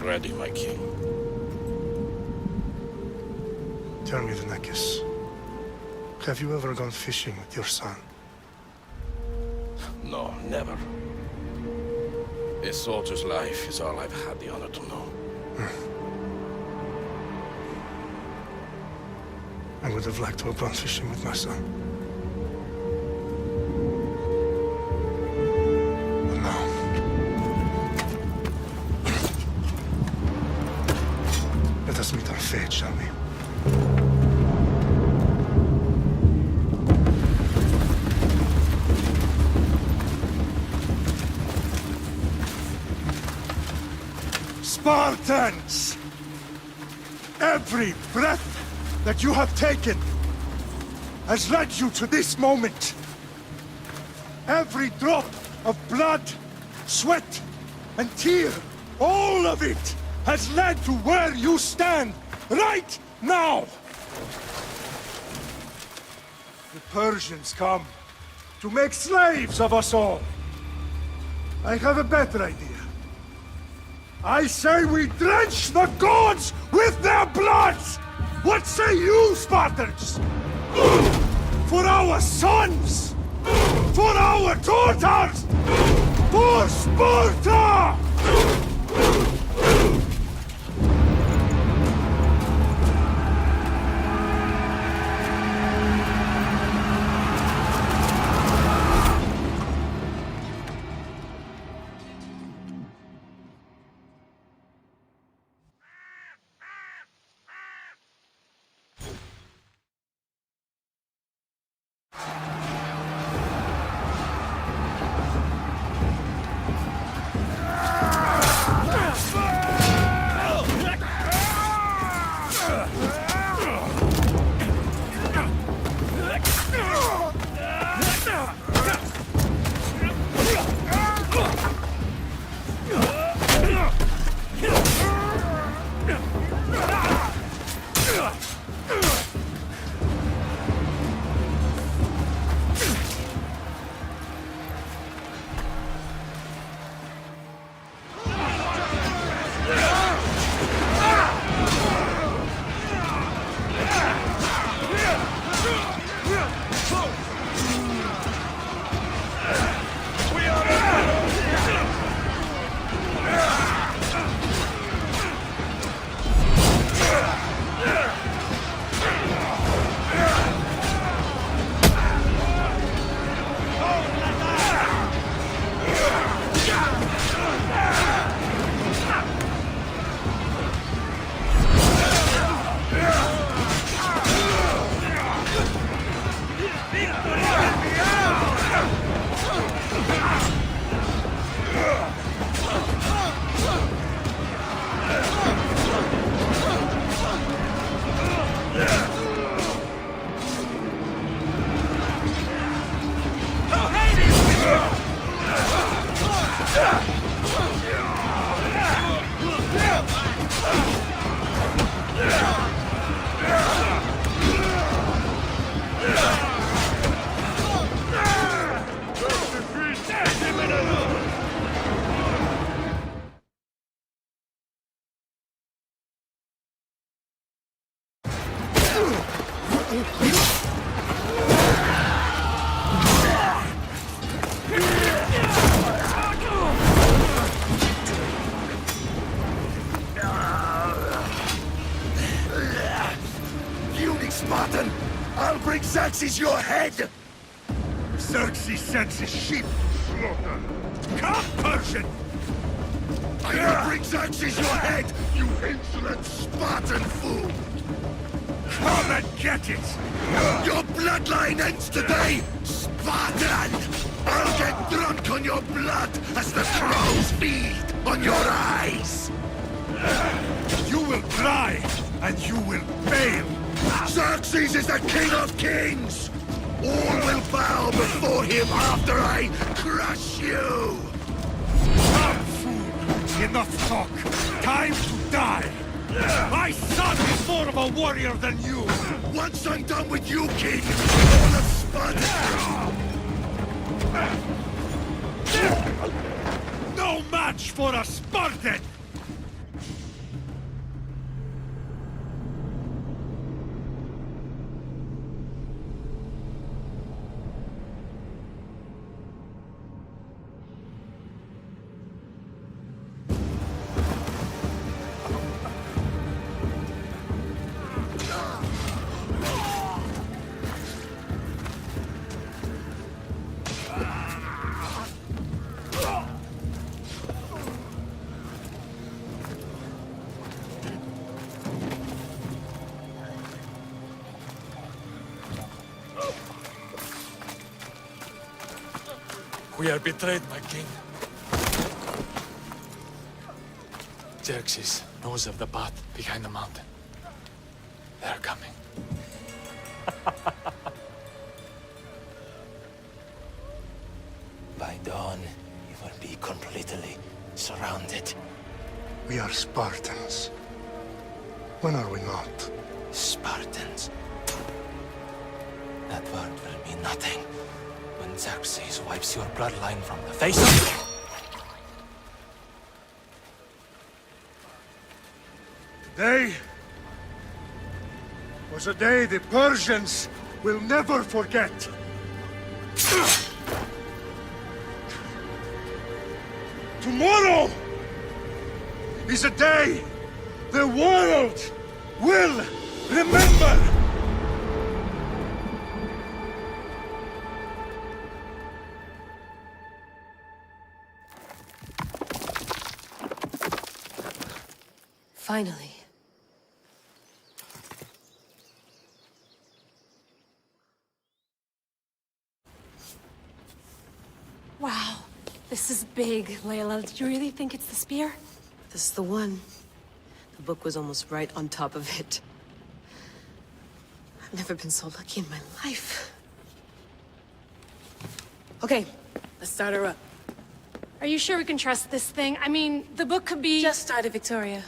ready, my king. Tell me, the Nekis. Have you ever gone fishing with your son? No, never. A soldier's life is all I've had the honor to know. I would have liked to have gone fishing with my son. But now... Let us meet our fate, shall we? Spartans! Every breath that you have taken has led you to this moment. Every drop of blood, sweat, and tear, all of it has led to where you stand right now. The Persians come to make slaves of us all. I have a better idea. I say we drench the gods with their bloods! What say you, Spartans? For our sons! For our daughters! For Sparta! Spartan! I'll bring Xerxes your head! Xerxes sends his sheep to slaughter. Come, Persian! I'll bring Xerxes your head, you insolent Spartan fool! Come and get it! Your bloodline ends today, Spartan! I'll get drunk on your blood as the crows feed on your eyes! You will cry, and you will fail! Xerxes is the king of kings! All will bow before him after I crush you! Come, fool! Enough talk! Time to die! My son is more of a warrior than you! Once I'm done with you, king, all of Sparta! No match for a Spartan! We are betrayed, my king. Xerxes knows of the path behind the mountain. They're coming. By dawn, you will be completely surrounded. We are Spartans. When are we not? Spartans. That word will mean nothing when Xerxes wipes your bloodline from the face of... Today was a day the Persians will never forget. Tomorrow is a day the world will remember. Finally. Wow, this is big, Layla. Did you really think it's the spear? This is the one. The book was almost right on top of it. I've never been so lucky in my life. Okay, let's start her up. Are you sure we can trust this thing? I mean, the book could be... Just started, Victoria.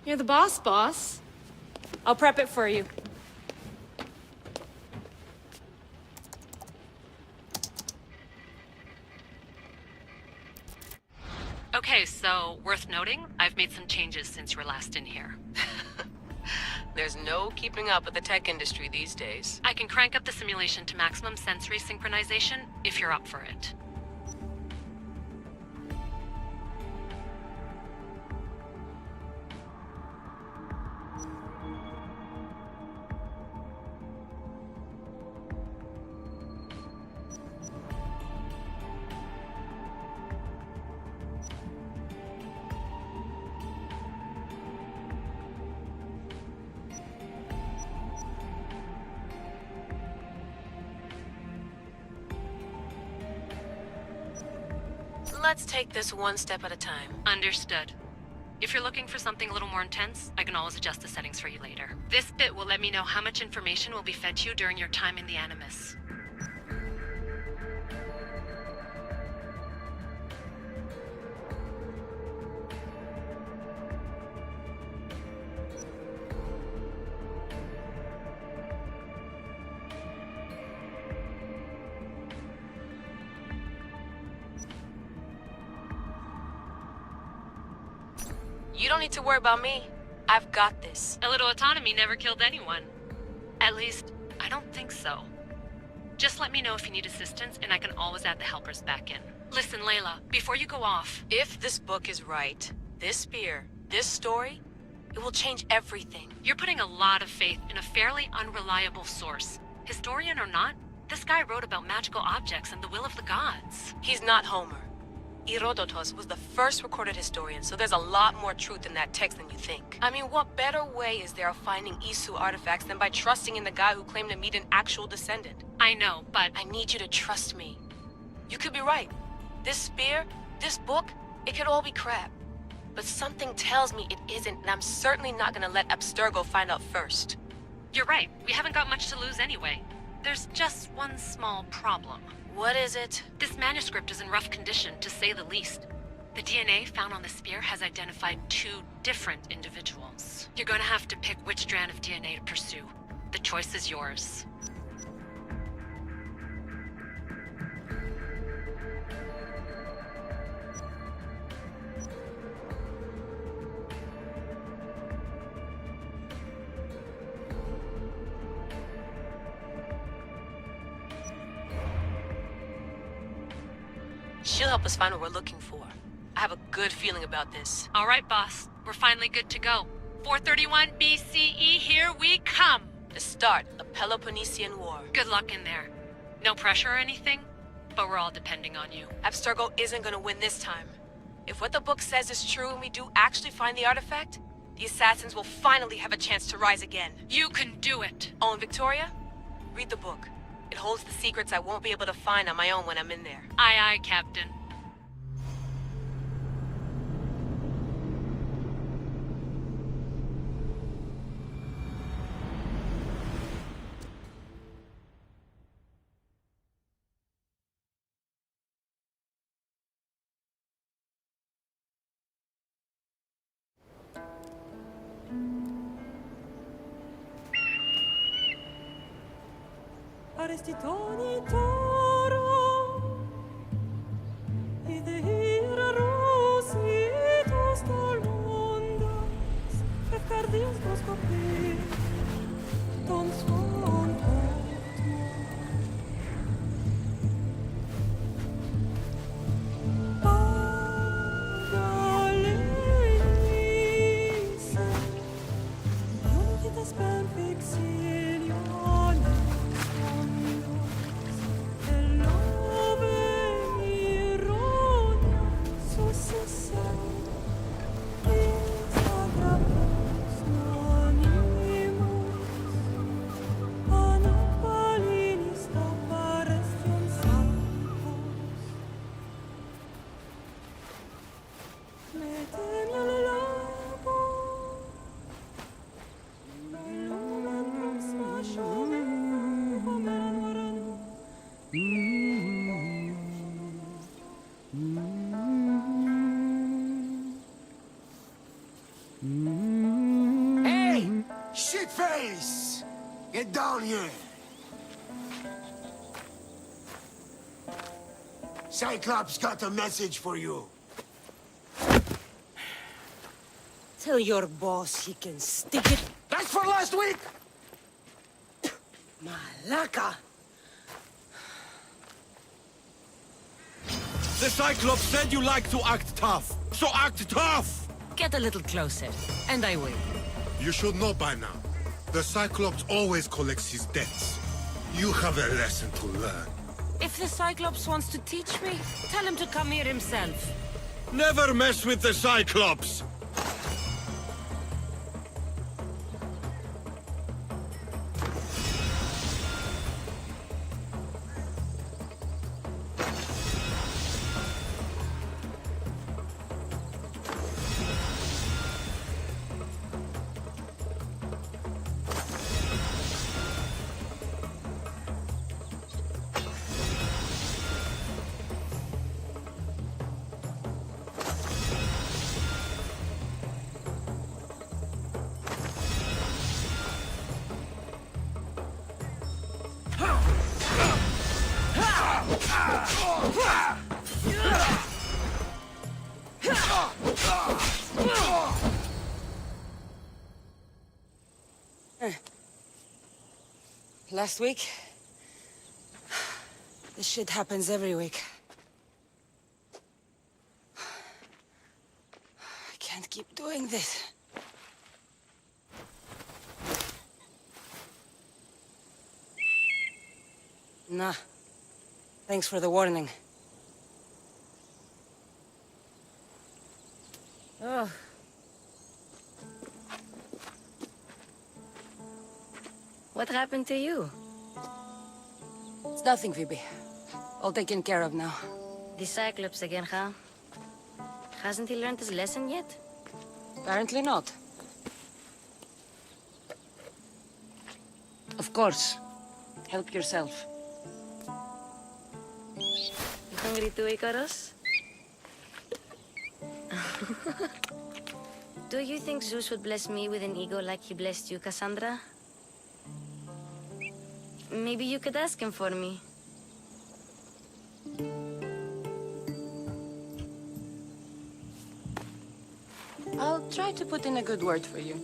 You're the boss. I'll prep it for you. Okay, so worth noting, I've made some changes since you were last in here. There's no keeping up with the tech industry these days. I can crank up the simulation to maximum sensory synchronization if you're up for it. Let's take this one step at a time. Understood. If you're looking for something a little more intense, I can always adjust the settings for you later. This bit will let me know how much information will be fed to you during your time in the Animus. You don't need to worry about me. I've got this. A little autonomy never killed anyone. At least, I don't think so. Just let me know if you need assistance, and I can always add the helpers back in. Listen, Layla, before you go off... If this book is right, this spear, this story, it will change everything. You're putting a lot of faith in a fairly unreliable source. Historian or not, this guy wrote about magical objects and the will of the gods. He's not Homer. Herodotus was the first recorded historian, so there's a lot more truth in that text than you think. I mean, what better way is there of finding Isu artifacts than by trusting in the guy who claimed to meet an actual descendant? I know, but... I need you to trust me. You could be right. This spear, this book, it could all be crap. But something tells me it isn't, and I'm certainly not gonna let Abstergo find out first. You're right. We haven't got much to lose anyway. There's just one small problem. What is it? This manuscript is in rough condition, to say the least. The DNA found on the spear has identified 2 different individuals. You're gonna have to pick which strand of DNA to pursue. The choice is yours. She'll help us find what we're looking for. I have a good feeling about this. All right, boss. We're finally good to go. 431 BCE, here we come! The start of the Peloponnesian War. Good luck in there. No pressure or anything, but we're all depending on you. Abstergo isn't gonna win this time. If what the book says is true and we do actually find the artifact, the assassins will finally have a chance to rise again. You can do it! Oh, and Victoria, read the book. It holds the secrets I won't be able to find on my own when I'm in there. Aye, aye, Captain. Arrestitoni toro Ide ira rositos tolondas Fercardias broscopi Ton son Pagalenise Non vita spem fixilione Hey! Shitface! Get down here! Cyclops got a message for you. Tell your boss he can stick it. That's for last week! Malaka! The Cyclops said you like to act tough, so act tough! Get a little closer, and I will. You should know by now. The Cyclops always collects his debts. You have a lesson to learn. If the Cyclops wants to teach me, tell him to come here himself. Never mess with the Cyclops! Last week? This shit happens every week. I can't keep doing this. Nah. Thanks for the warning. Oh. What happened to you? It's nothing, Phoebe. All taken care of now. The Cyclops again, huh? Hasn't he learned his lesson yet? Apparently not. Of course. Help yourself. You hungry too, AORUS? Do you think Zeus would bless me with an ego like he blessed you, Cassandra? Maybe you could ask him for me. I'll try to put in a good word for you.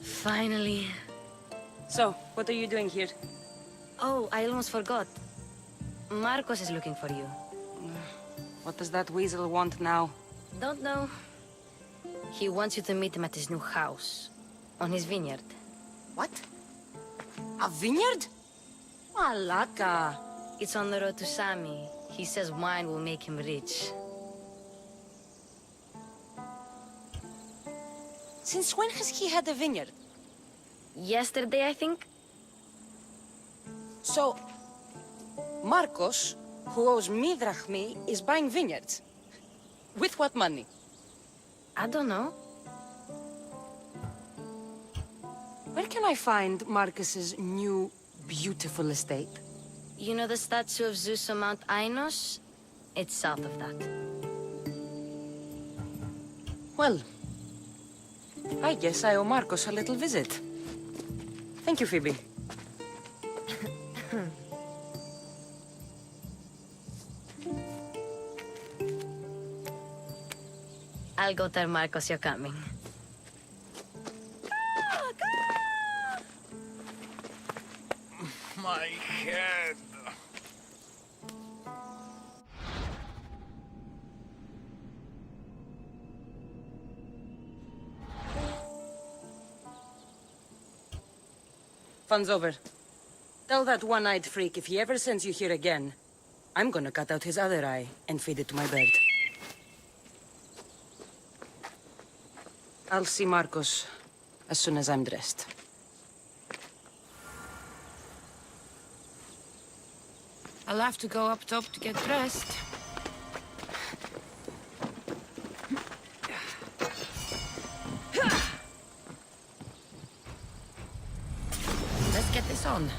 Finally. So, what are you doing here? Oh, I almost forgot. Marcos is looking for you. What does that weasel want now? Don't know. He wants you to meet him at his new house. On his vineyard. What? A vineyard? Malaka. It's on the road to Sami. He says wine will make him rich. Since when has he had a vineyard? Yesterday, I think? So, Marcos, who owes me drachmi, is buying vineyards. With what money? I don't know. Where can I find Marcus's new, beautiful estate? You know the statue of Zeus on Mount Ainos? It's south of that. Well, I guess I owe Marcos a little visit. Thank you, Phoebe. I'll go tell Marcos you're coming. My head. Fun's over. Tell that one-eyed freak if he ever sends you here again, I'm gonna cut out his other eye and feed it to my bird. I'll see Marcos as soon as I'm dressed. I'll have to go up top to get dressed. Let's get this on.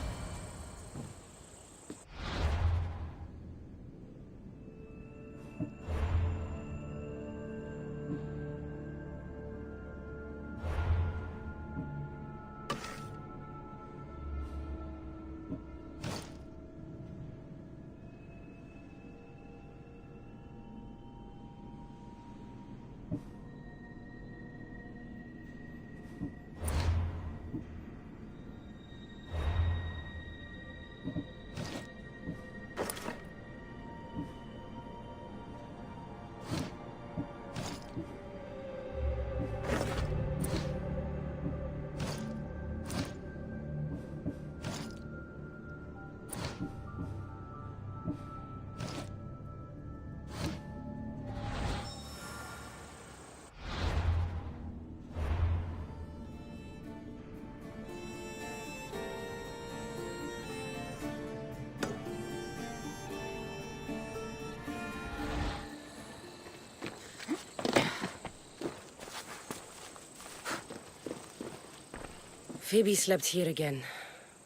Phoebe slept here again.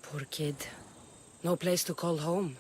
Poor kid. No place to call home.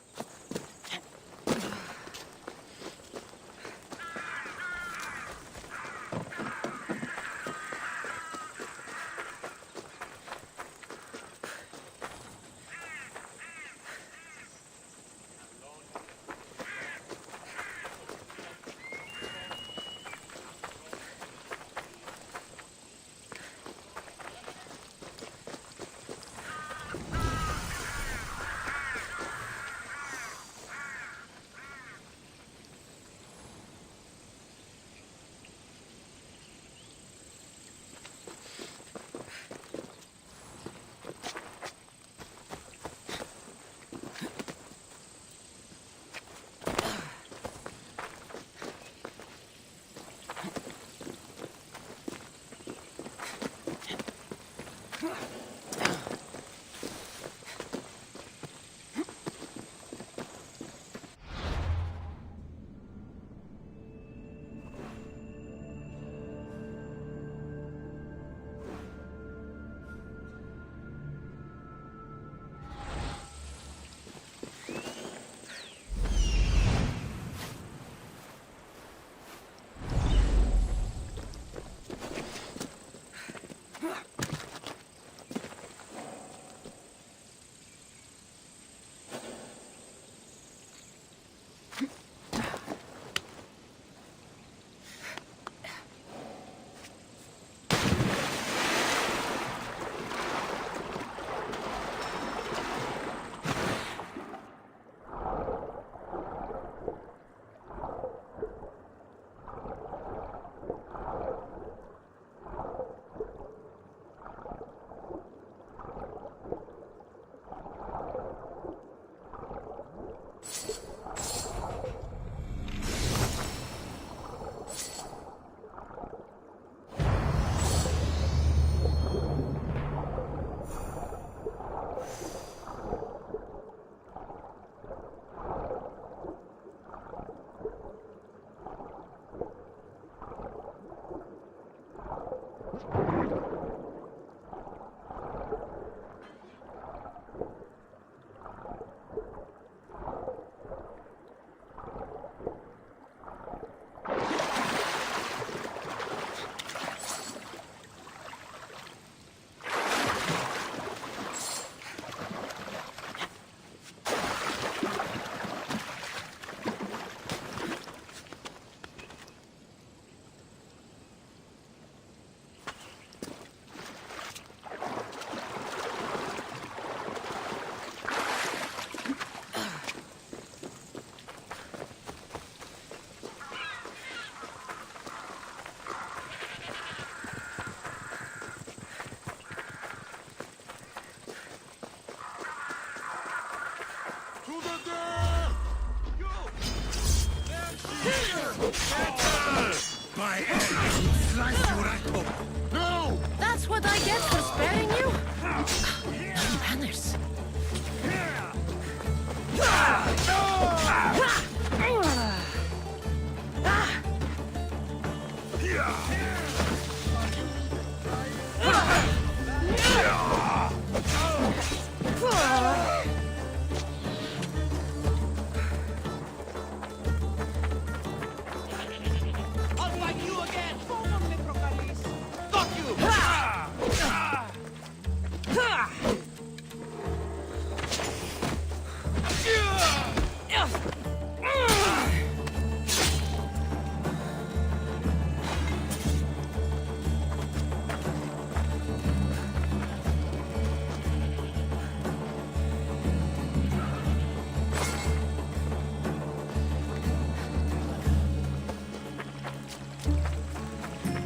By energy, slice you right open. No! That's what I get for sparing you? No manners.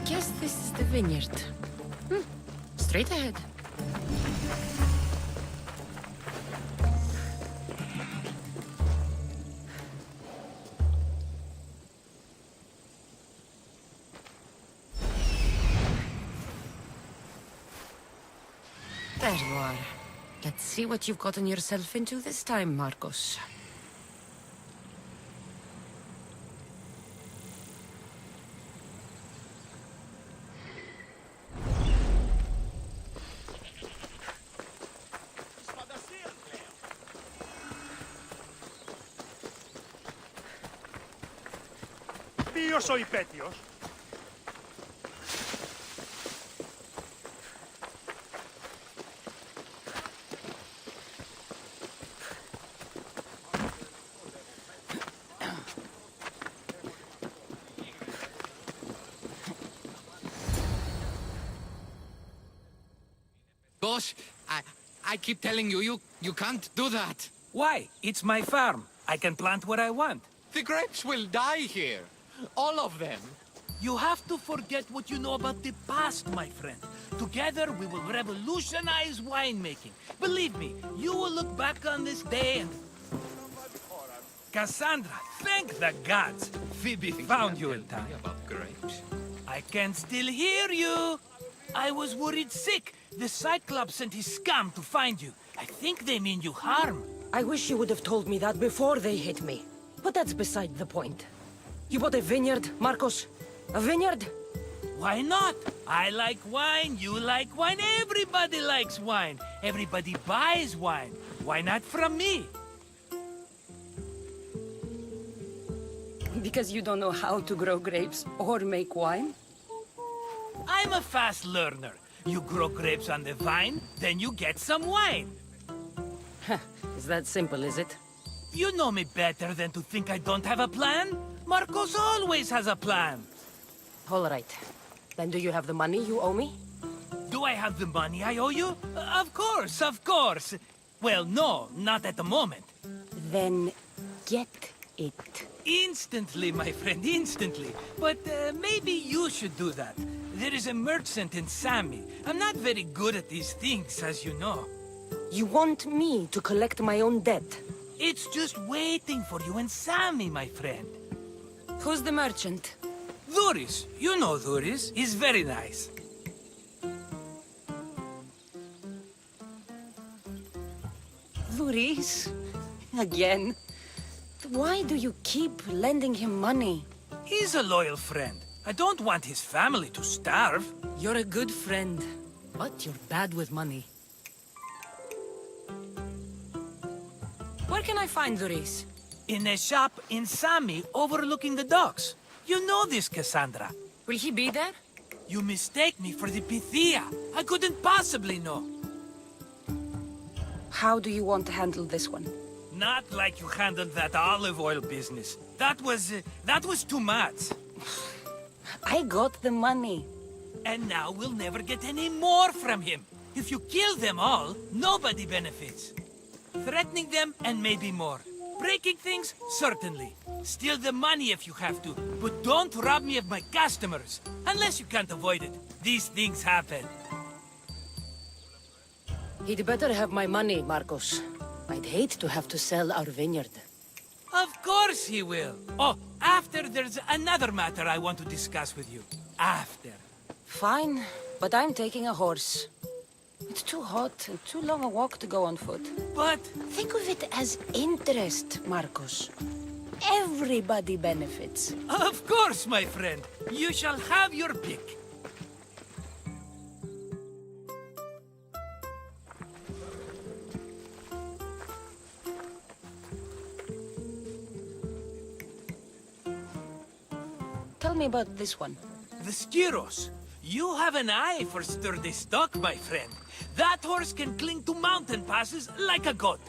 Guess this is the vineyard. Straight ahead. There you are. Let's see what you've gotten yourself into this time, Marcos. Ποιος ο υπέτειος? Boss, I keep telling you, you can't do that. Why? It's my farm. I can plant what I want. The grapes will die here. All of them. You have to forget what you know about the past, my friend. Together, we will revolutionize winemaking. Believe me, you will look back on this day and... Cassandra, thank the gods! Phoebe found you in time. About grapes. I can still hear you! I was worried sick. The Cyclops sent his scum to find you. I think they mean you harm. I wish you would have told me that before they hit me. But that's beside the point. You bought a vineyard, Marcos? A vineyard? Why not? I like wine, you like wine, everybody likes wine. Everybody buys wine. Why not from me? Because you don't know how to grow grapes or make wine? I'm a fast learner. You grow grapes on the vine, then you get some wine. Is that simple, is it? You know me better than to think I don't have a plan. Marcos always has a plan. All right. Then do you have the money you owe me? Do I have the money I owe you? Of course, of course. Well, no, not at the moment. Then get it. Instantly, my friend, instantly. But maybe you should do that. There is a merchant in Sami. I'm not very good at these things, as you know. You want me to collect my own debt? It's just waiting for you in Sami, my friend. Who's the merchant? Dhuris. You know Dhuris. He's very nice. Dhuris? Again? Why do you keep lending him money? He's a loyal friend. I don't want his family to starve. You're a good friend, but you're bad with money. Where can I find Dhuris? In a shop in Sami overlooking the docks. You know this, Cassandra. Will he be there? You mistake me for the Pythia. I couldn't possibly know. How do you want to handle this one? Not like you handled that olive oil business. That was too much. I got the money. And now we'll never get any more from him. If you kill them all, nobody benefits. Threatening them, and maybe more. Breaking things, certainly. Steal the money if you have to, but don't rob me of my customers. Unless you can't avoid it. These things happen. He'd better have my money, Marcos. I'd hate to have to sell our vineyard. Of course he will. Oh, after there's another matter I want to discuss with you. After. Fine, but I'm taking a horse. It's too hot and too long a walk to go on foot. But... Think of it as interest, Marcos. Everybody benefits. Of course, my friend. You shall have your pick. Tell me about this one. The Skiros. You have an eye for sturdy stock, my friend. That horse can cling to mountain passes like a goat.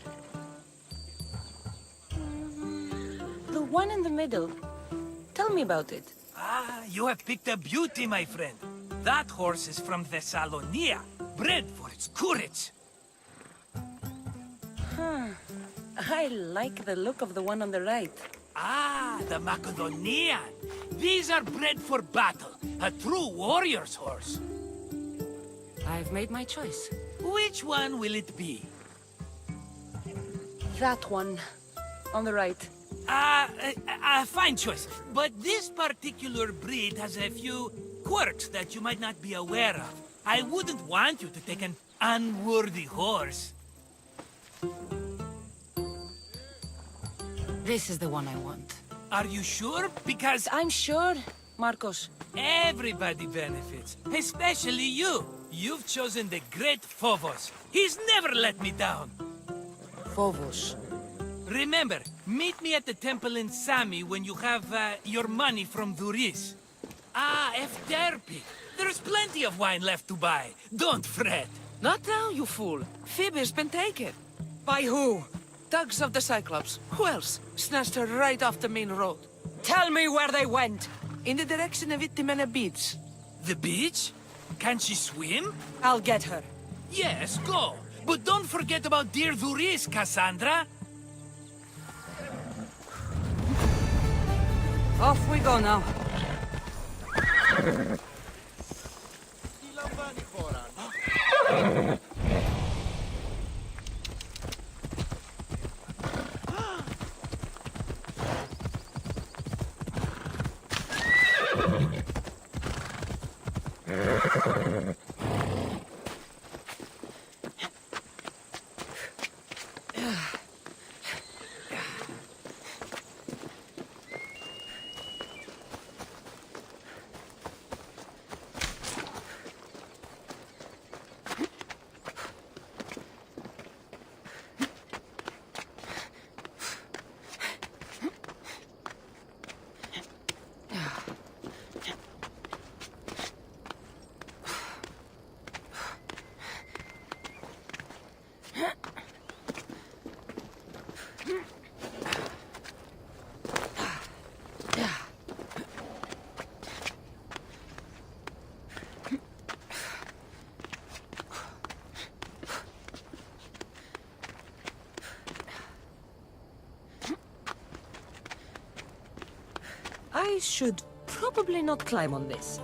The one in the middle. Tell me about it. Ah, you have picked a beauty, my friend. That horse is from Thessalonia, bred for its courage. Huh. I like the look of the one on the right. Ah, the Macedonian. These are bred for battle, a true warrior's horse. I've made my choice. Which one will it be? That one. On the right. Fine choice. But this particular breed has a few quirks that you might not be aware of. I wouldn't want you to take an unworthy horse. This is the one I want. Are you sure? Because I'm sure, Marcos. everybody benefits, especially you. You've chosen the great Phobos. He's never let me down. Phobos. Remember, meet me at the temple in Sami when you have your money from Duris. Ah, Efterpi. There's plenty of wine left to buy. Don't fret. Not now, you fool. Phoebe's been taken. By who? Thugs of the Cyclops. Who else? Snatched her right off the main road. Tell me where they went. In the direction of Itimena Beach. The beach? Can she swim? I'll get her. Yes, go. But don't forget about dear Duris, Cassandra. Off we go now. I should probably not climb on this.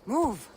Move!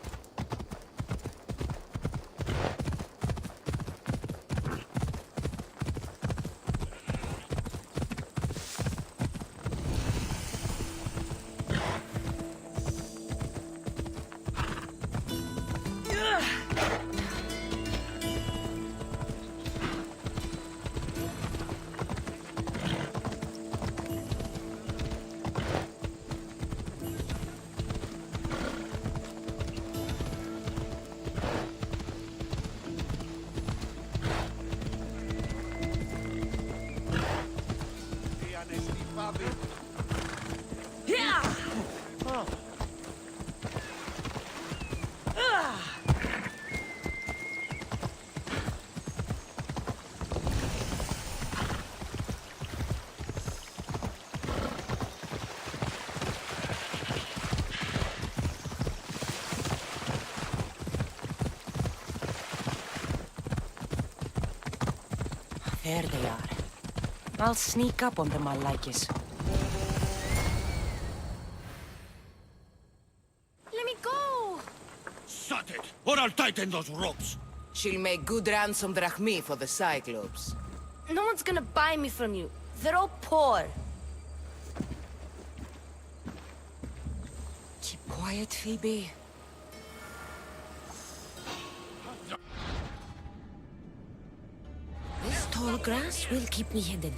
There they are. I'll sneak up on them, I like it. Let me go! Shut it, or I'll tighten those ropes. She'll make good ransom drachmi for the Cyclops. No one's gonna buy me from you. They're all poor. Keep quiet, Phoebe. This tall grass will keep me hidden.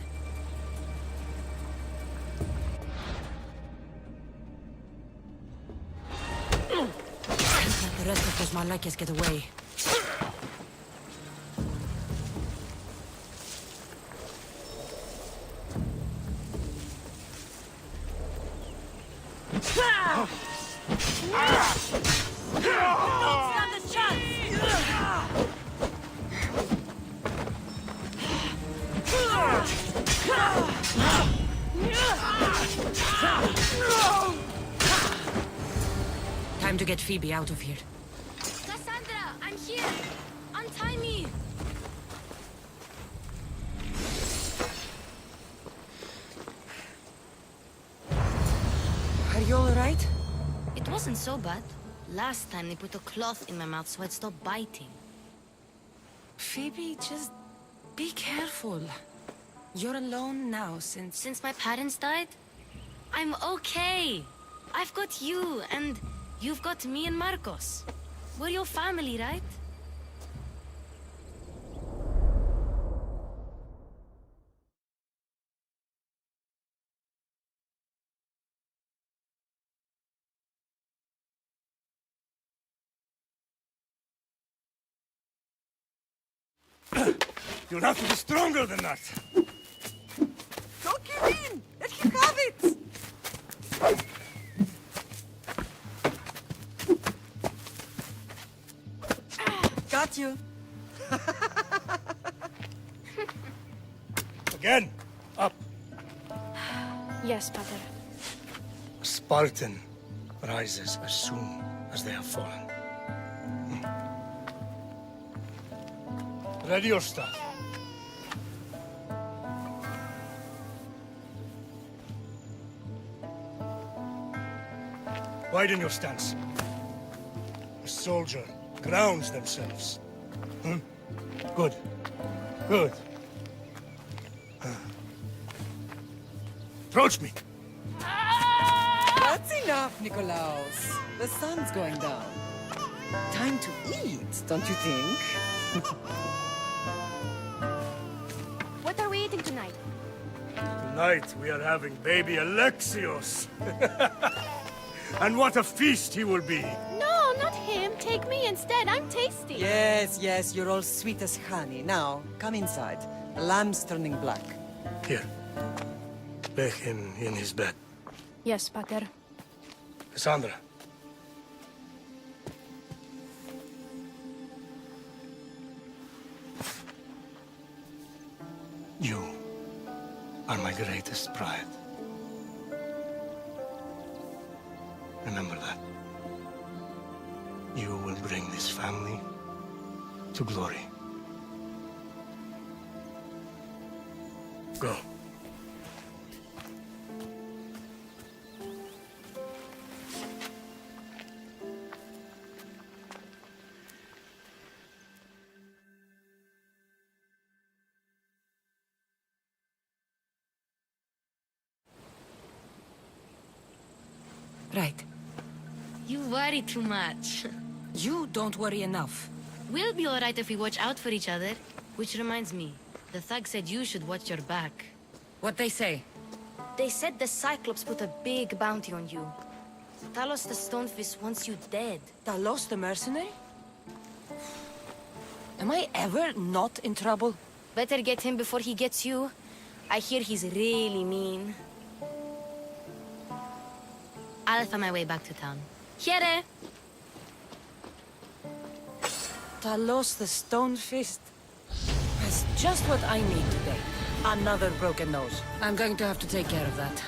Can't let the rest of those Malakas get away. Time to get Phoebe out of here. Cassandra, I'm here! Untie me! Are you alright? It wasn't so bad. Last time they put a cloth in my mouth so I'd stop biting. Phoebe, just be careful. You're alone now Since my parents died? I'm okay. I've got you, and you've got me and Marcos. We're your family, right? You'll have to be stronger than that. Don't give in! Let him have it! Got you. Again, up. Yes, Father. A Spartan rises as soon as they have fallen. Ready your stuff. Widen your stance. A soldier grounds themselves. Good. Good. Approach me. That's enough, Nikolaos. The sun's going down. Time to eat, don't you think? What are we eating tonight? Tonight we are having baby Alexios. And what a feast he will be! No, not him. Take me instead. I'm tasty. Yes, yes, you're all sweet as honey. Now, come inside. The lamb's turning black. Here. Lay him in his bed. Yes, Pater. Cassandra. You are my greatest pride. Remember that. You will bring this family to glory. Go. Right. You worry too much. You don't worry enough. We'll be alright if we watch out for each other. Which reminds me, the thug said you should watch your back. What they say? They said the Cyclops put a big bounty on you. Talos the Stonefist wants you dead. Talos the mercenary? Am I ever not in trouble? Better get him before he gets you. I hear he's really mean. I'll find my way back to town. Here! Talos the Stonefist? That's just what I need today. Another broken nose. I'm going to have to take care of that.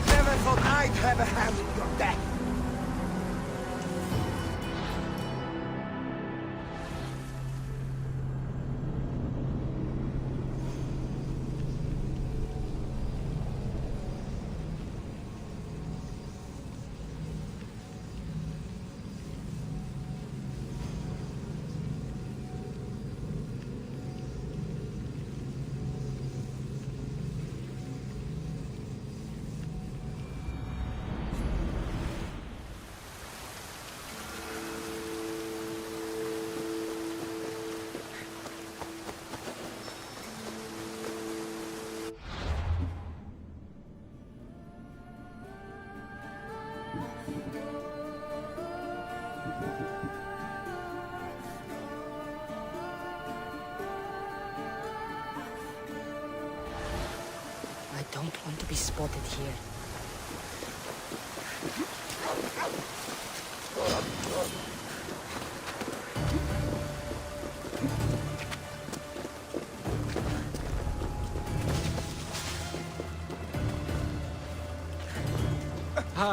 Never thought I'd have a hand in your death. I don't want to be spotted here.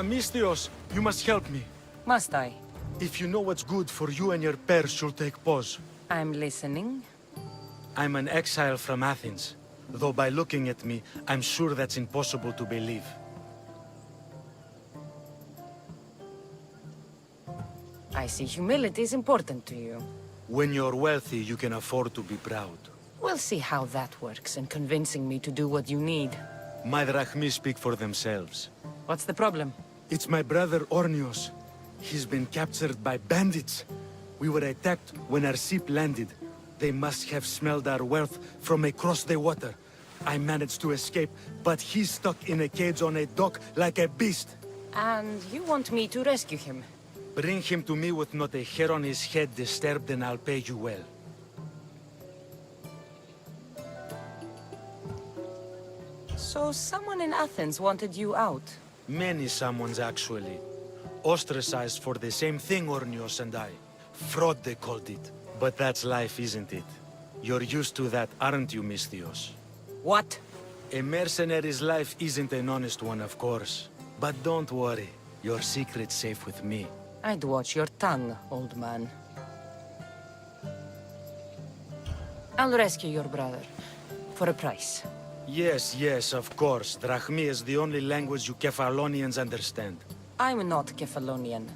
Misthios, you must help me. Must I? If you know what's good for you and your pairs, you'll take pause. I'm listening. I'm an exile from Athens. Though by looking at me, I'm sure that's impossible to believe. I see humility is important to you. When you're wealthy, you can afford to be proud. We'll see how that works in convincing me to do what you need. My drachmi speak for themselves. What's the problem? It's my brother Ornios. He's been captured by bandits. We were attacked when our ship landed. They must have smelled our wealth from across the water. I managed to escape, but he's stuck in a cage on a dock like a beast. And you want me to rescue him? Bring him to me with not a hair on his head disturbed and I'll pay you well. So someone in Athens wanted you out? Many someones, actually. Ostracized for the same thing, Ornios and I. Fraud, they called it. But that's life, isn't it? You're used to that, aren't you, Misthios? What? A mercenary's life isn't an honest one, of course. But don't worry. Your secret's safe with me. I'd watch your tongue, old man. I'll rescue your brother. For a price. Yes, yes, of course. Drachmi is the only language you Kephalonians understand. I'm not Kephalonian.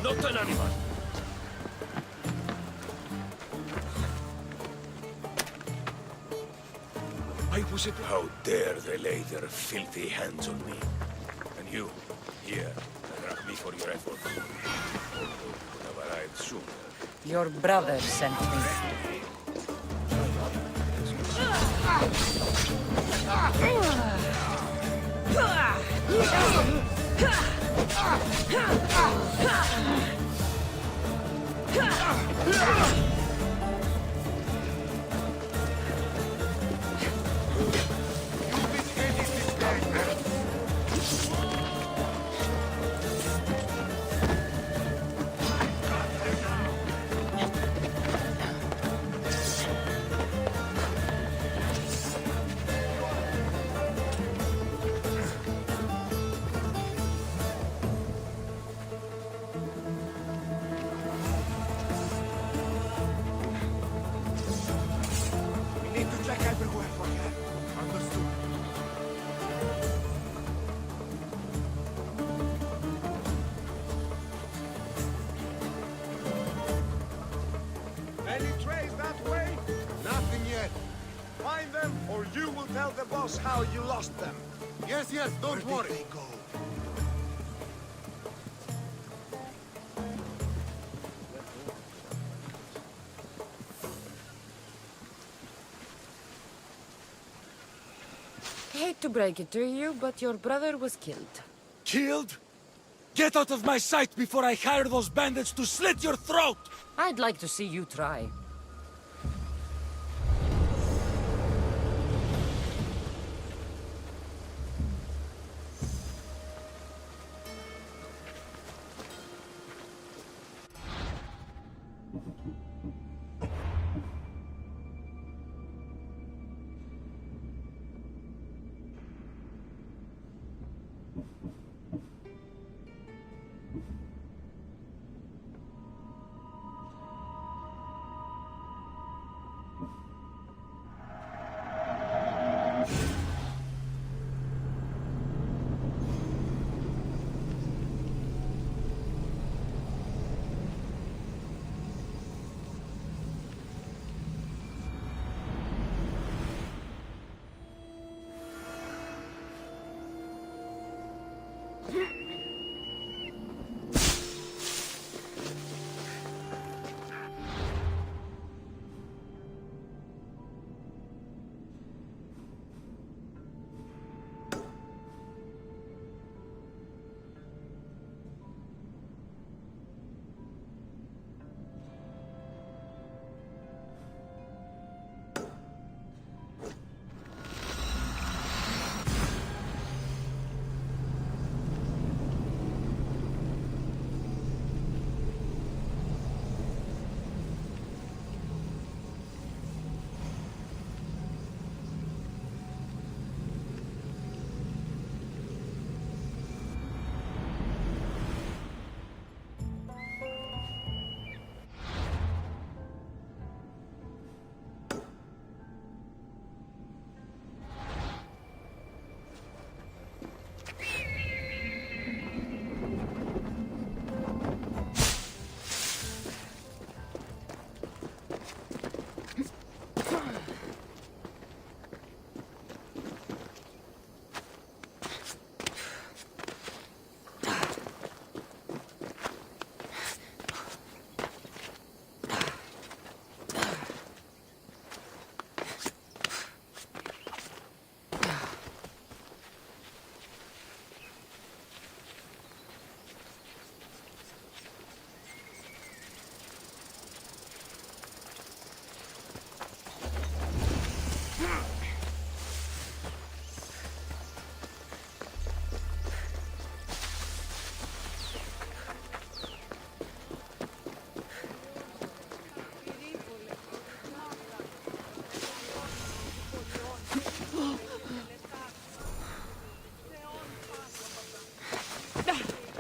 Not an animal. I was it. How dare they lay their filthy hands on me? And you, here, thank me for your efforts. Although you could have arrived sooner. Your brother sent me. We need to check everywhere for you. Understood. Any trace that way? Nothing yet. Find them, or you will tell the boss how you lost them. Yes, yes, don't worry. They go. Hate to break it to you, but your brother was killed. Killed? Get out of my sight before I hire those bandits to slit your throat! I'd like to see you try.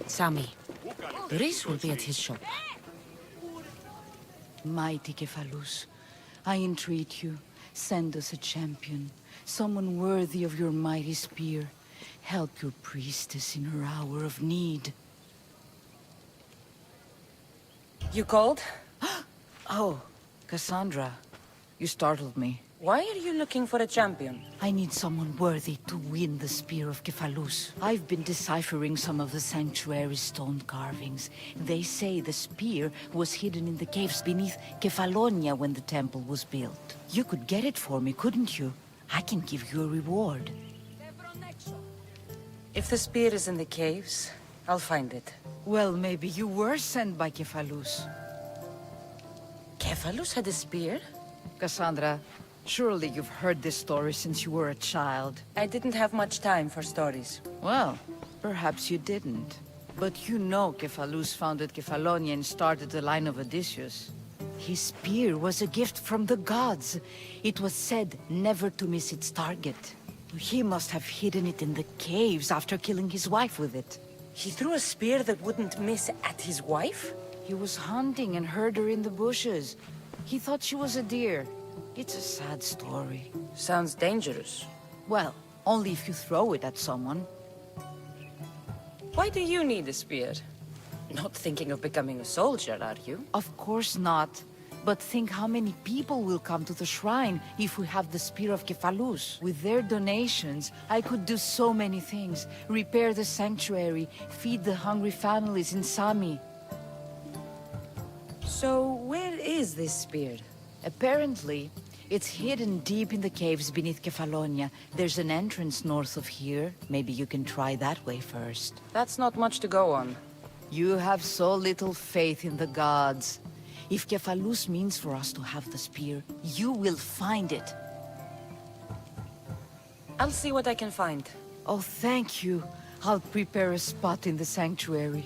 Sami, Rhys will be at his shop. Mighty Kephalus, I entreat you, send us a champion, someone worthy of your mighty spear. Help your priestess in her hour of need. You called? Oh, Cassandra. You startled me. Why are you looking for a champion? I need someone worthy to win the Spear of Kephalus. I've been deciphering some of the Sanctuary's stone carvings. They say the spear was hidden in the caves beneath Kefalonia when the temple was built. You could get it for me, couldn't you? I can give you a reward. If the spear is in the caves, I'll find it. Well, maybe you were sent by Kephalus. Kephalus had a spear? Cassandra, surely you've heard this story since you were a child. I didn't have much time for stories. Well, perhaps you didn't. But you know Kephalus founded Kefalonia and started the line of Odysseus. His spear was a gift from the gods. It was said never to miss its target. He must have hidden it in the caves after killing his wife with it. He threw a spear that wouldn't miss at his wife? He was hunting and heard her in the bushes. He thought she was a deer. It's a sad story. Sounds dangerous. Well, only if you throw it at someone. Why do you need a spear? Not thinking of becoming a soldier, are you? Of course not. But think how many people will come to the shrine if we have the Spear of Kephalus. With their donations, I could do so many things. Repair the sanctuary, feed the hungry families in Sami. So, where is this spear? Apparently, it's hidden deep in the caves beneath Kefalonia. There's an entrance north of here. Maybe you can try that way first. That's not much to go on. You have so little faith in the gods. If Kephalus means for us to have the spear, you will find it. I'll see what I can find. Oh, thank you. I'll prepare a spot in the sanctuary.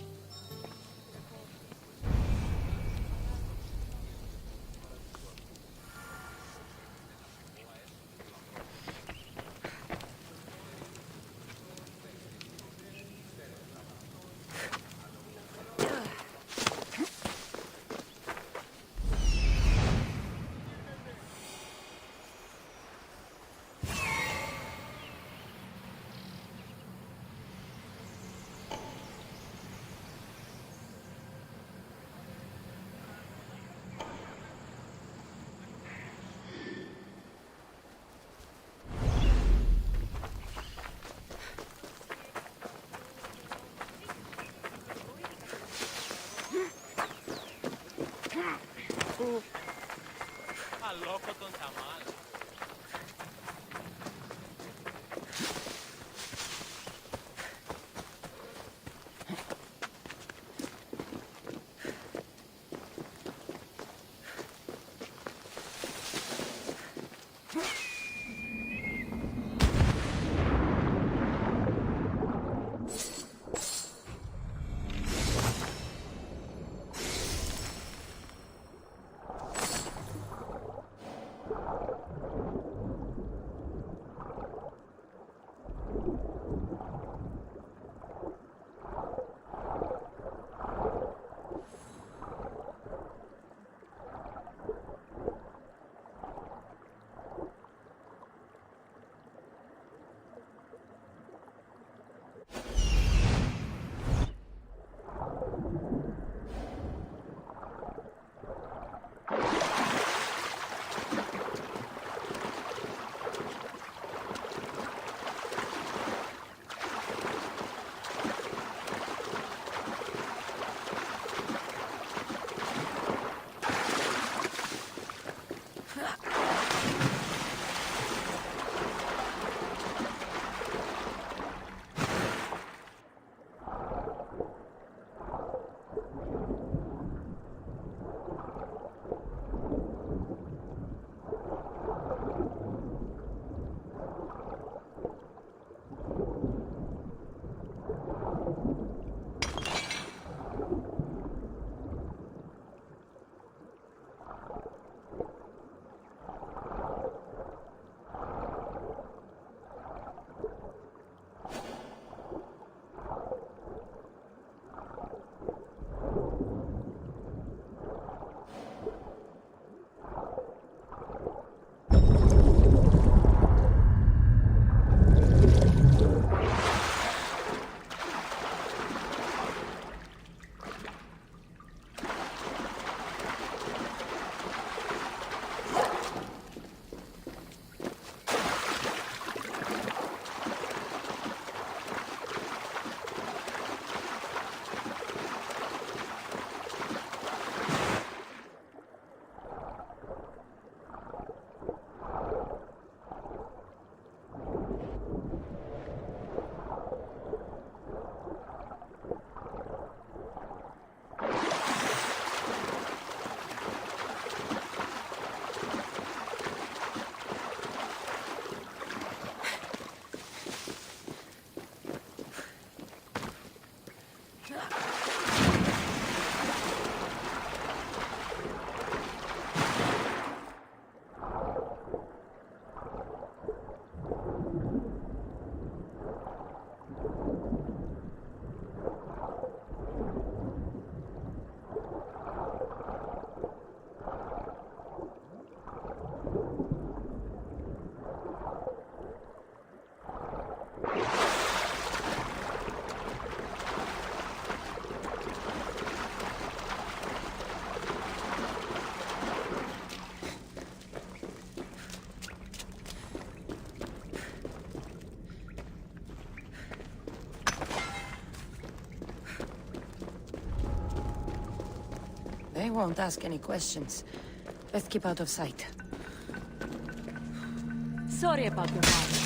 They won't ask any questions. Let's keep out of sight. Sorry about your mom.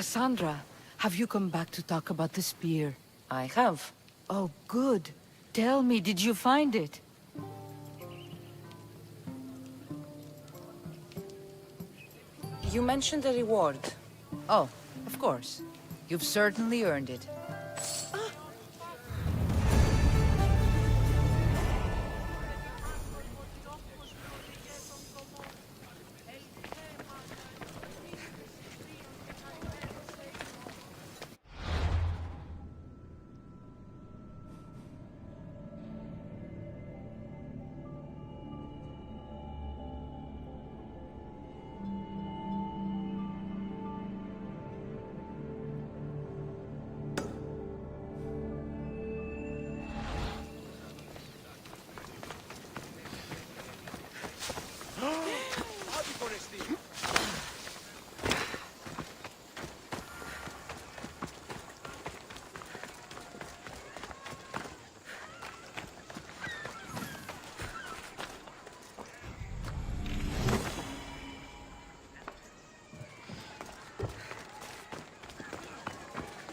Cassandra, have you come back to talk about the spear? I have. Oh, good. Tell me, did you find it? You mentioned a reward. Oh, of course. You've certainly earned it.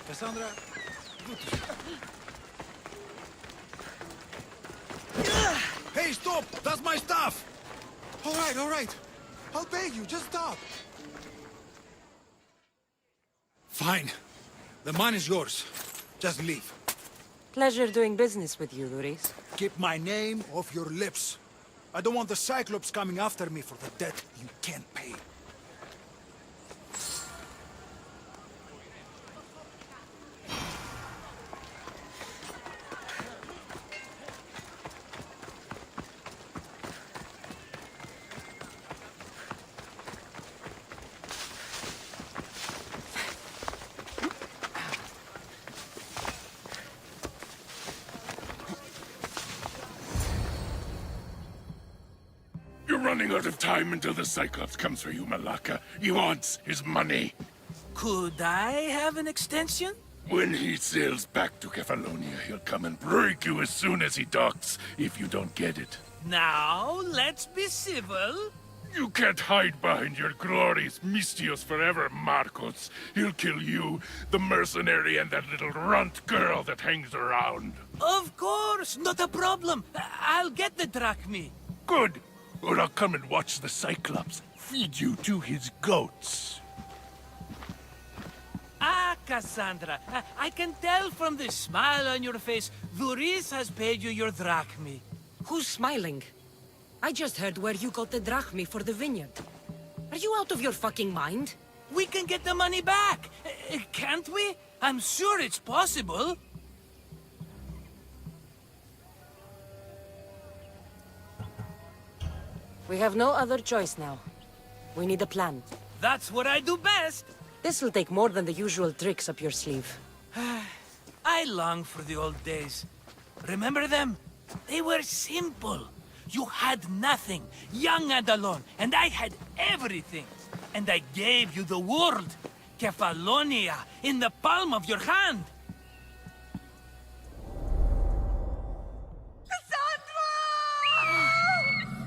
Cassandra, Hey, stop! That's my stuff! All right. I'll beg you, just stop. Fine. The mine is yours. Just leave. Pleasure doing business with you, Luris. Keep my name off your lips. I don't want the Cyclops coming after me for the debt you can't pay. You're running out of time until the Cyclops comes for you, Malaka. He wants his money. Could I have an extension? When he sails back to Kefalonia, he'll come and break you as soon as he docks, if you don't get it. Now, let's be civil. You can't hide behind your glorious Mistios forever, Marcos. He'll kill you, the mercenary, and that little runt girl that hangs around. Of course, not a problem. I'll get the drachmi. Good. Or I'll come and watch the Cyclops feed you to his goats. Ah, Cassandra, I can tell from the smile on your face, Luris has paid you your drachmi. Who's smiling? I just heard where you got the drachmi for the vineyard. Are you out of your fucking mind? We can get the money back, can't we? I'm sure it's possible. We have no other choice now. We need a plan. That's what I do best. This will take more than the usual tricks up your sleeve. I long for the old days. Remember them? They were simple. You had nothing, young and alone, and I had everything. And I gave you the world, Kefalonia, in the palm of your hand.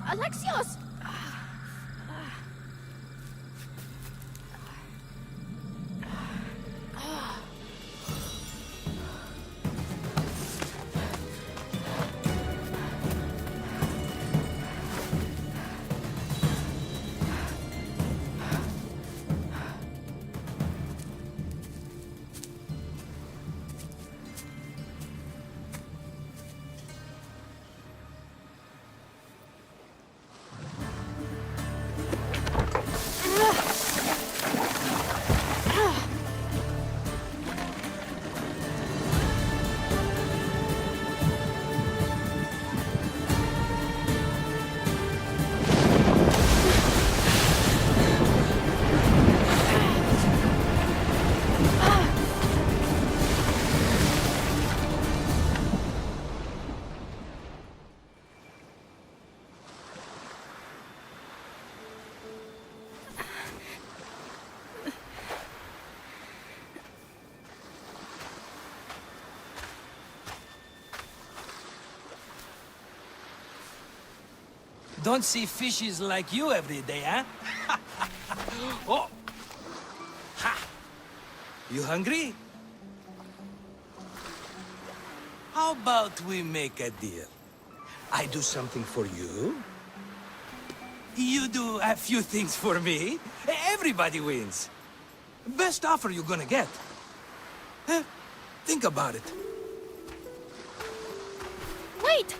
Alexios! Don't see fishes like you every day, huh? Oh! Ha! You hungry? How about we make a deal? I do something for you. You do a few things for me. Everybody wins. Best offer you're gonna get. Think about it. Wait!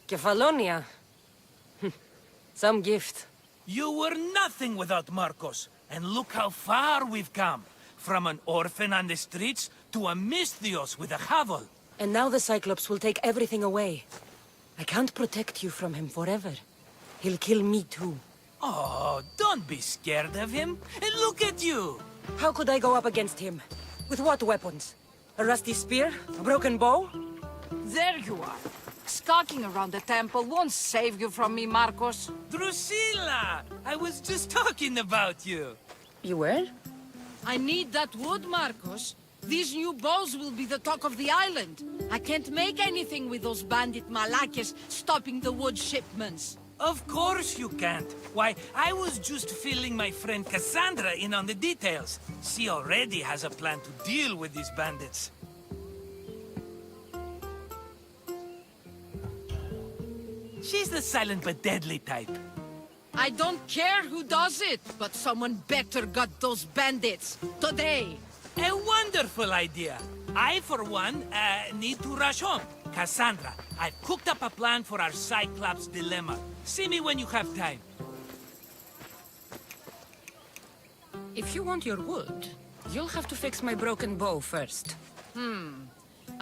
Kefalonia. Some gift. You were nothing without Marcos. And look how far we've come. From an orphan on the streets to a Misthios with a hovel. And now the Cyclops will take everything away. I can't protect you from him forever. He'll kill me too. Oh, don't be scared of him. And look at you. How could I go up against him? With what weapons? A rusty spear? A broken bow? There you are. Skulking around the temple won't save you from me, Marcos. Drusilla! I was just talking about you. You were? I need that wood, Marcos. These new bows will be the talk of the island. I can't make anything with those bandit malakes stopping the wood shipments. Of course you can't. Why, I was just filling my friend Cassandra in on the details. She already has a plan to deal with these bandits. She's the silent but deadly type. I don't care who does it, but someone better got those bandits. Today. A wonderful idea. I, for one, need to rush home. Cassandra, I've cooked up a plan for our Cyclops dilemma. See me when you have time. If you want your wood, you'll have to fix my broken bow first.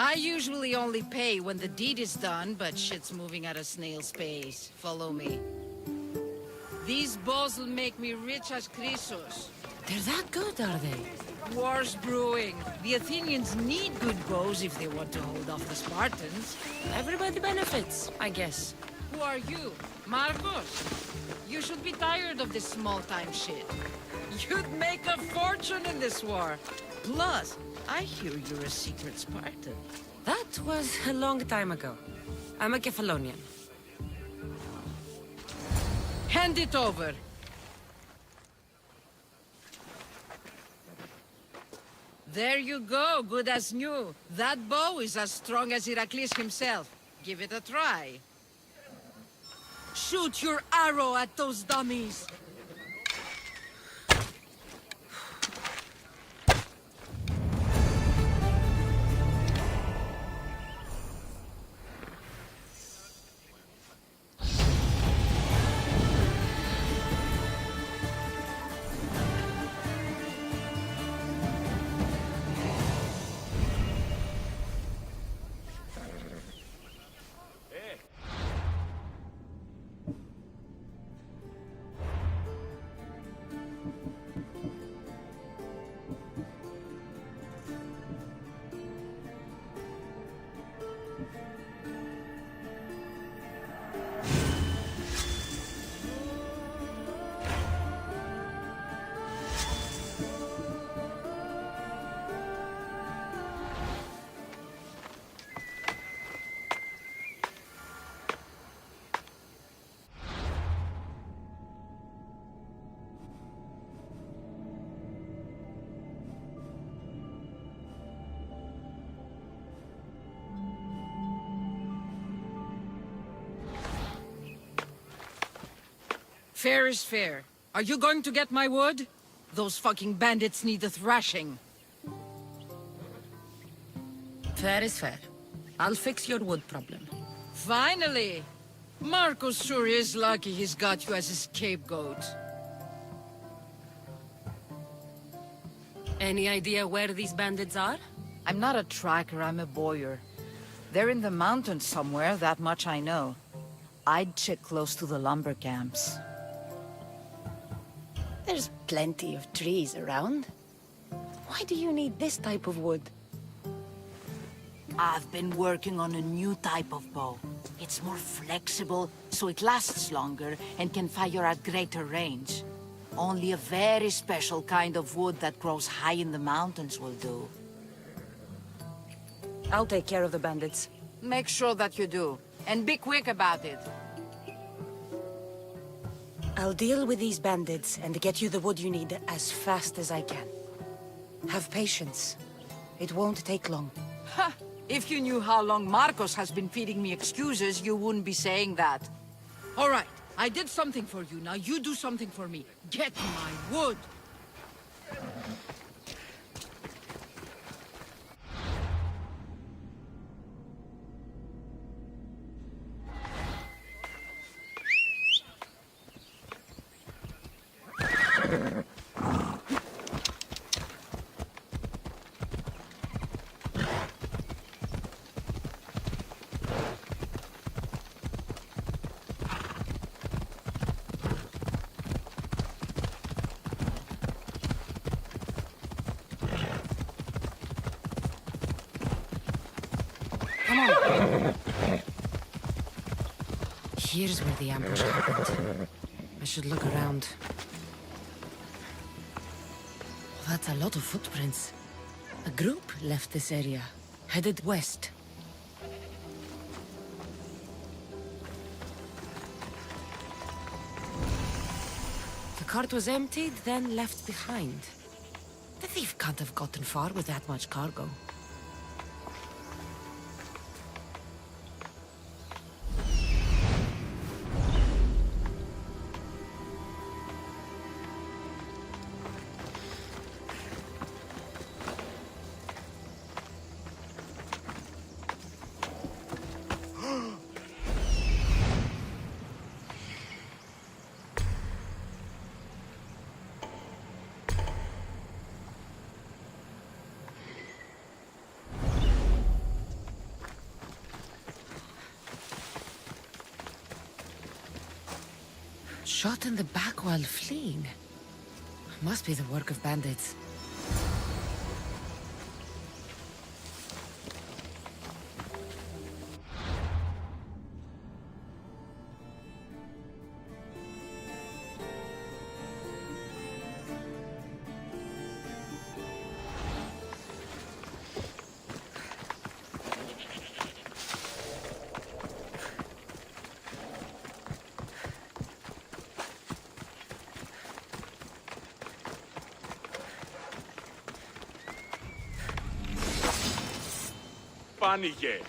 I usually only pay when the deed is done, but shit's moving at a snail's pace. Follow me. These bows will make me rich as Chrysos. They're that good, are they? War's brewing. The Athenians need good bows if they want to hold off the Spartans. Everybody benefits, I guess. Who are you? Marcos? You should be tired of this small-time shit. You'd make a fortune in this war. Plus, I hear you're a secret Spartan. That was a long time ago. I'm a Kefalonian. Hand it over. There you go, good as new. That bow is as strong as Heracles himself. Give it a try. Shoot your arrow at those dummies. Fair is fair. Are you going to get my wood? Those fucking bandits need a thrashing. Fair is fair. I'll fix your wood problem. Finally! Marcos sure is lucky he's got you as his scapegoat. Any idea where these bandits are? I'm not a tracker, I'm a boyer. They're in the mountains somewhere, that much I know. I'd check close to the lumber camps. There's plenty of trees around. Why do you need this type of wood? I've been working on a new type of bow. It's more flexible, so it lasts longer and can fire at greater range. Only a very special kind of wood that grows high in the mountains will do. I'll take care of the bandits. Make sure that you do. And be quick about it. I'll deal with these bandits and get you the wood you need as fast as I can. Have patience. It won't take long. Ha! If you knew how long Marcos has been feeding me excuses, you wouldn't be saying that. All right, I did something for you. Now you do something for me. Get my wood! Come on. Here's where the ambush happened. I should look around. That's a lot of footprints. A group left this area, headed west. The cart was emptied, then left behind. The thief can't have gotten far with that much cargo. Shot in the back while fleeing. Must be the work of bandits. Φάνηκε.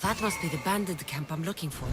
That must be the bandit camp I'm looking for.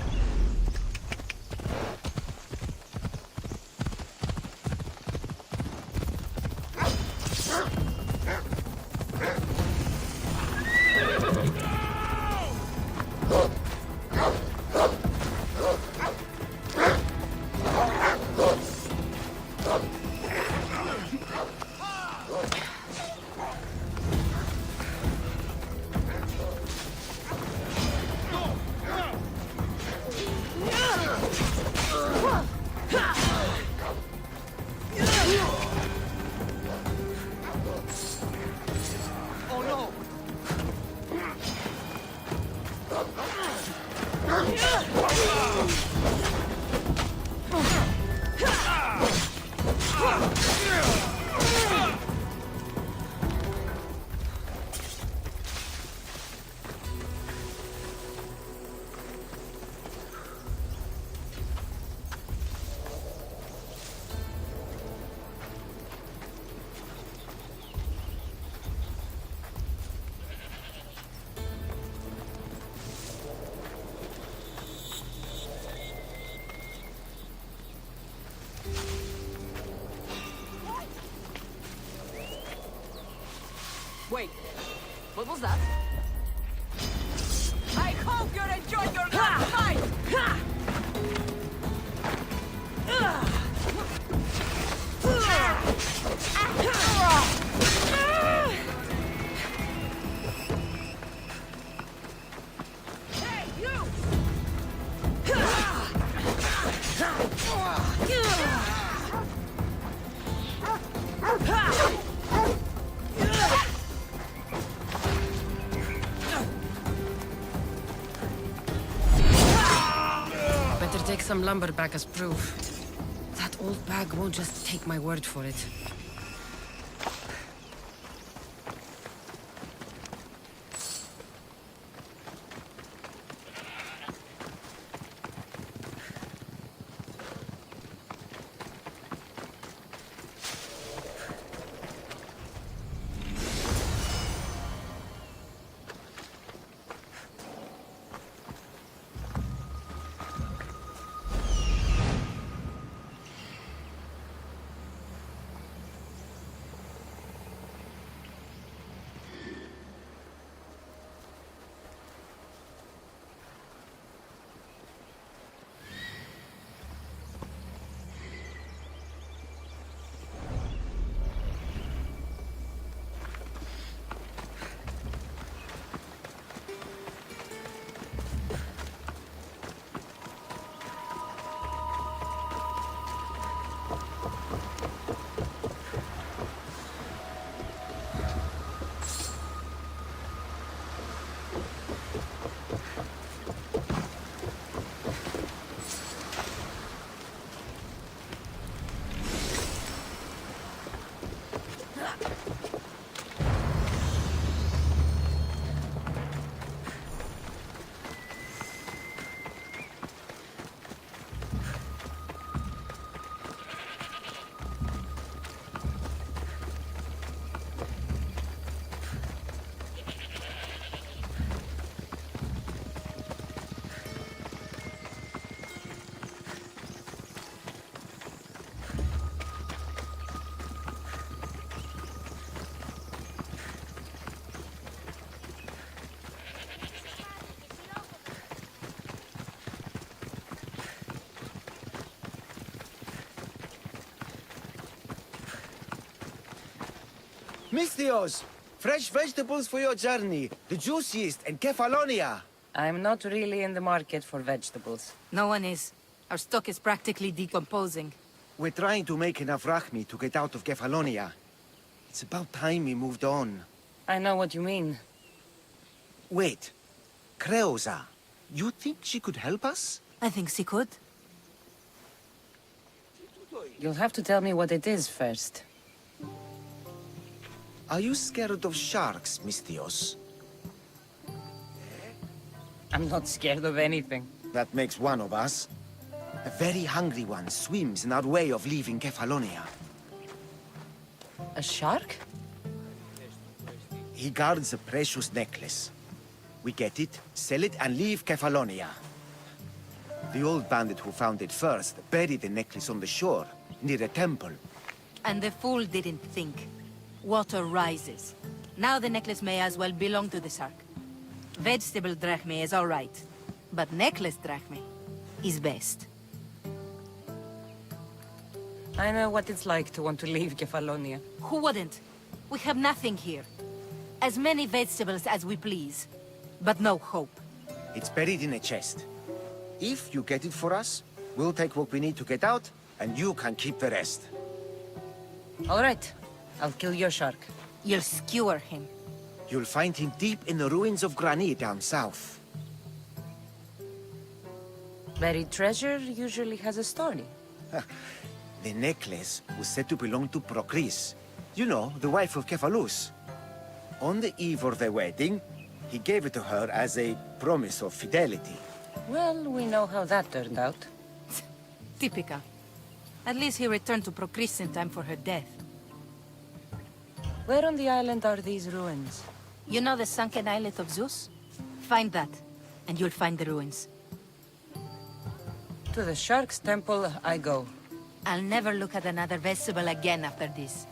What was that? I hope you're enjoying your last fight! Hey, you! Better take some lumber back as proof. That old bag won't just take my word for it. Mistios! Fresh vegetables for your journey. The juiciest in Kefalonia. I'm not really in the market for vegetables. No one is. Our stock is practically decomposing. We're trying to make enough rachmi to get out of Kefalonia. It's about time we moved on. I know what you mean. Wait. Creosa. You think she could help us? I think she could. You'll have to tell me what it is first. Are you scared of sharks, Mistios? I'm not scared of anything. That makes one of us. A very hungry one swims in our way of leaving Kefalonia. A shark? He guards a precious necklace. We get it, sell it, and leave Kefalonia. The old bandit who found it first buried the necklace on the shore, near a temple. And the fool didn't think. Water rises. Now the necklace may as well belong to the shark. Vegetable drachme is all right, but necklace drachme is best. I know what it's like to want to leave Kefalonia. Who wouldn't? We have nothing here. As many vegetables as we please, but no hope. It's buried in a chest. If you get it for us, we'll take what we need to get out, and you can keep the rest. All right. I'll kill your shark. You'll skewer him. You'll find him deep in the ruins of Granit down south. Buried treasure usually has a story. The necklace was said to belong to Procris. You know, the wife of Cephalus. On the eve of their wedding, he gave it to her as a promise of fidelity. Well, we know how that turned out. Typical. At least he returned to Procris in time for her death. Where on the island are these ruins? You know the sunken islet of Zeus? Find that, and you'll find the ruins. To the Shark's Temple I go. I'll never look at another vegetable again after this.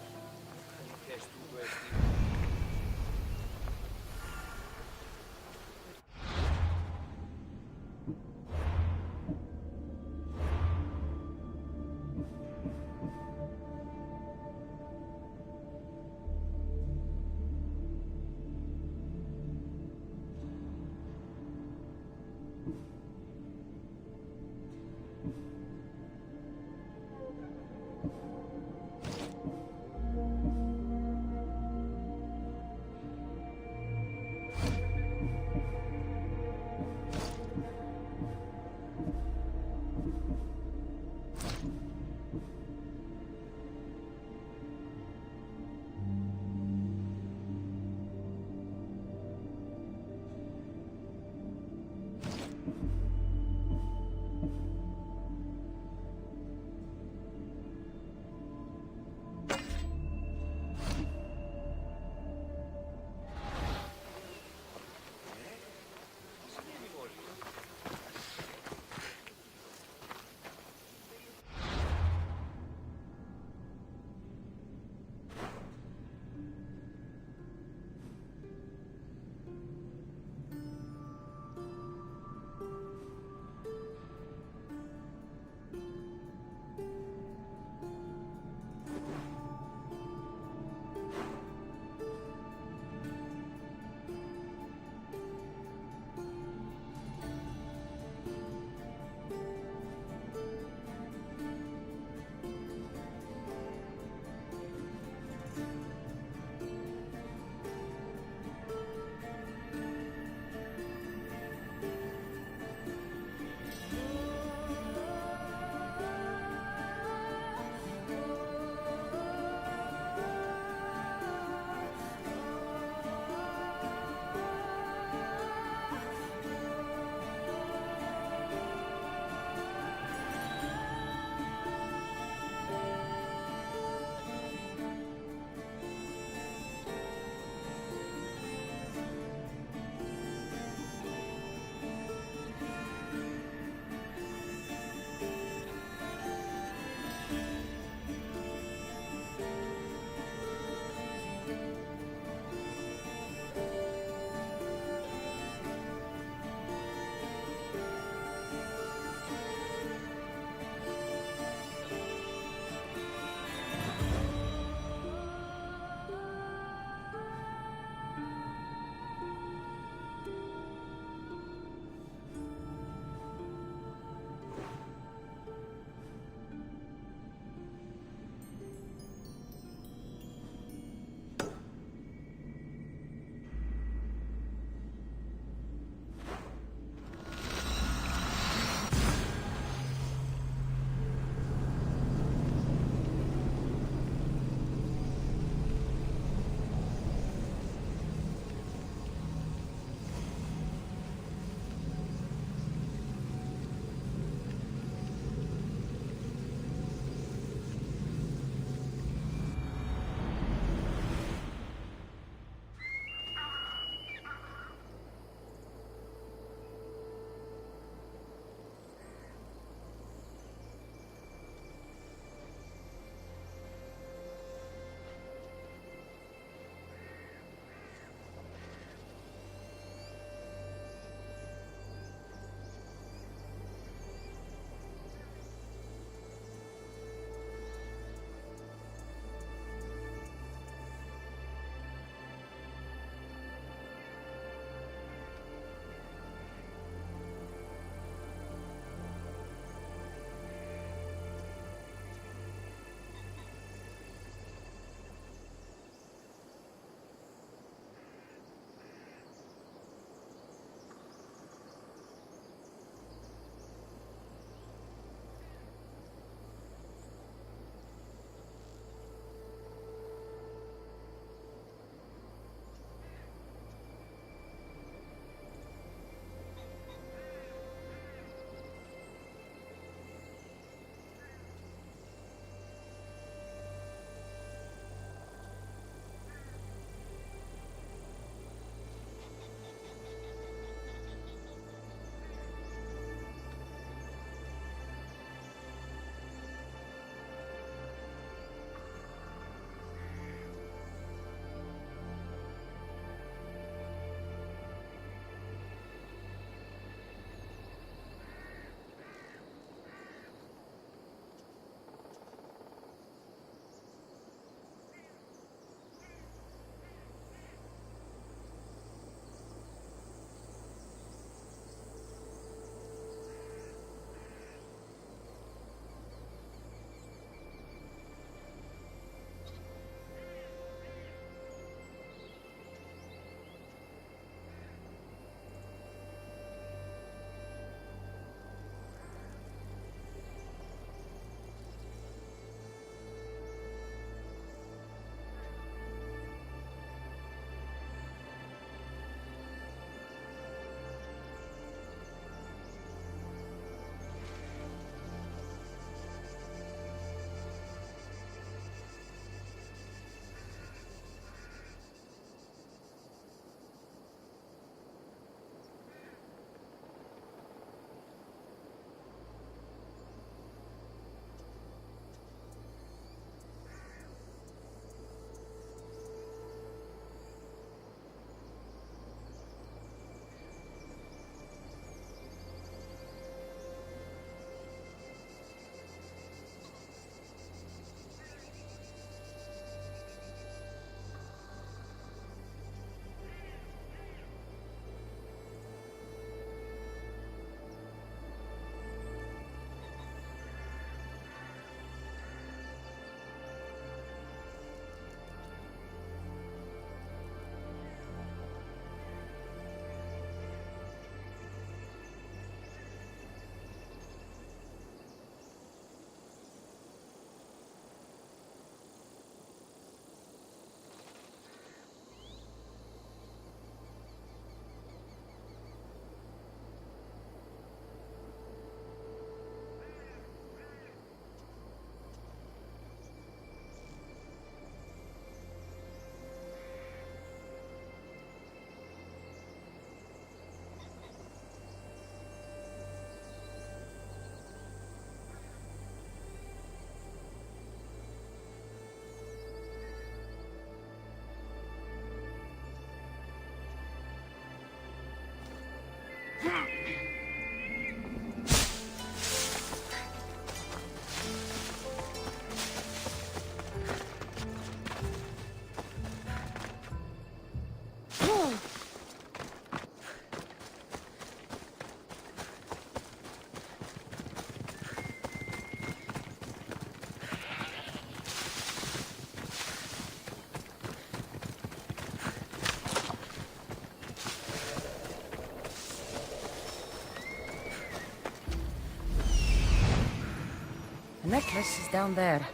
necklace is down there.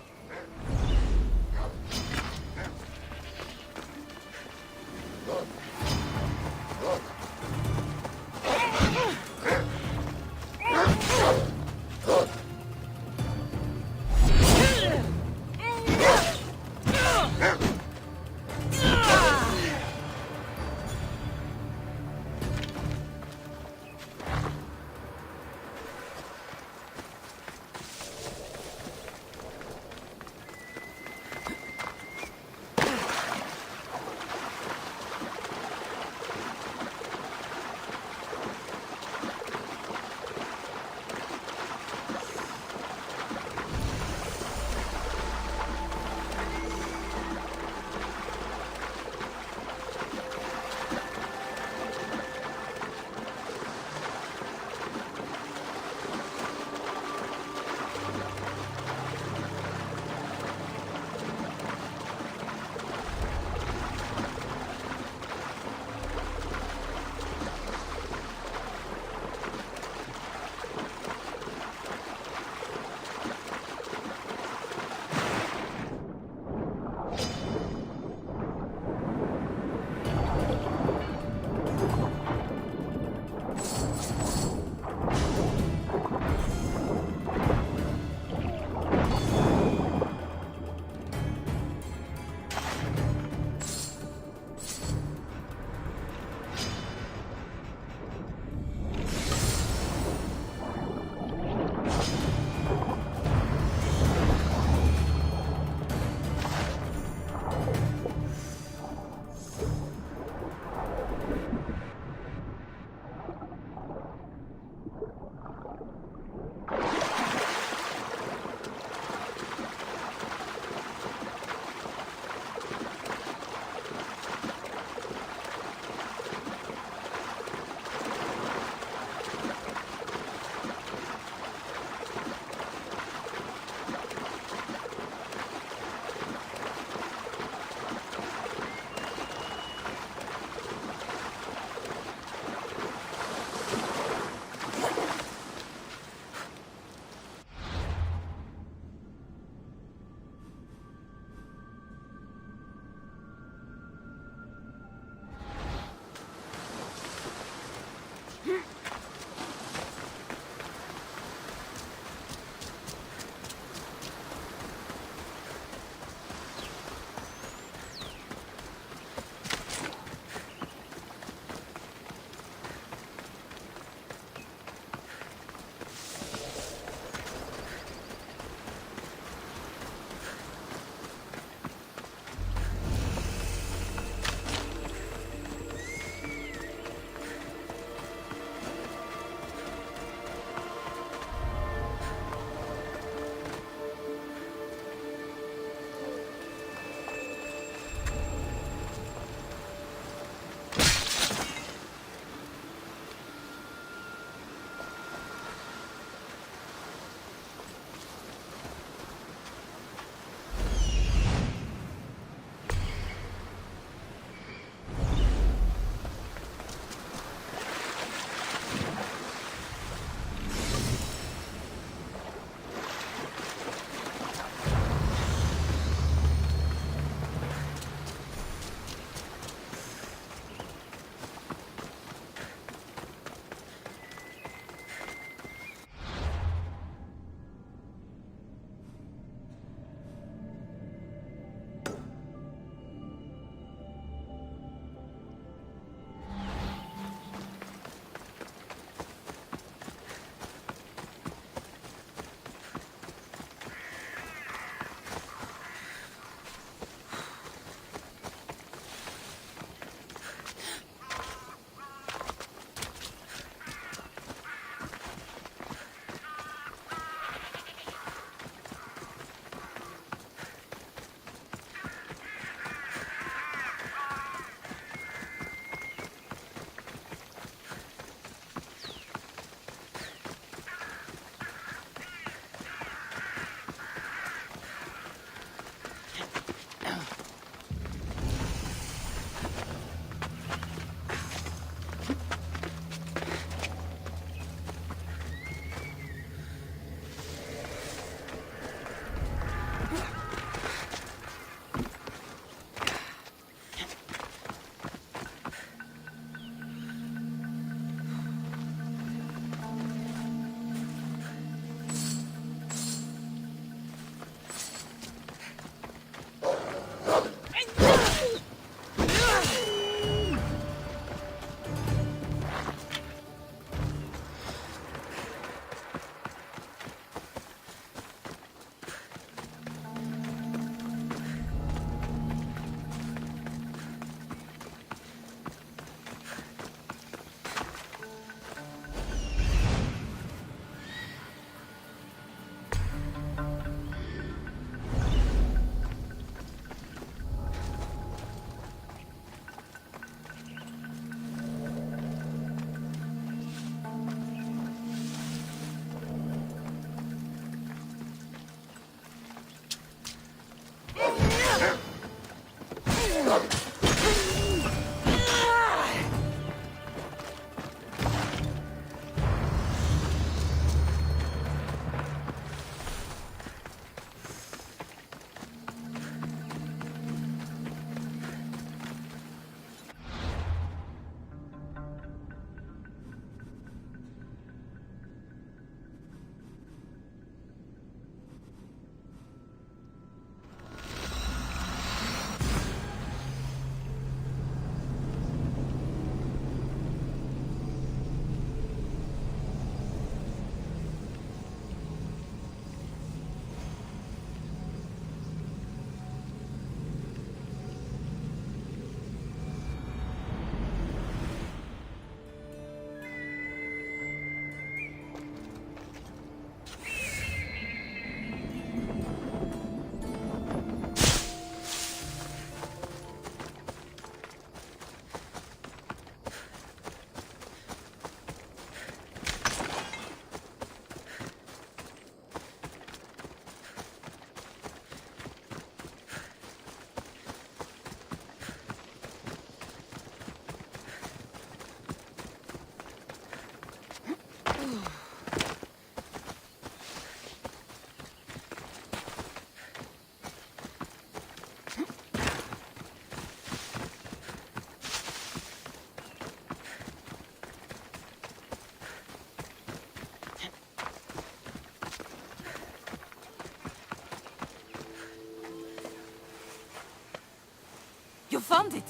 You found it!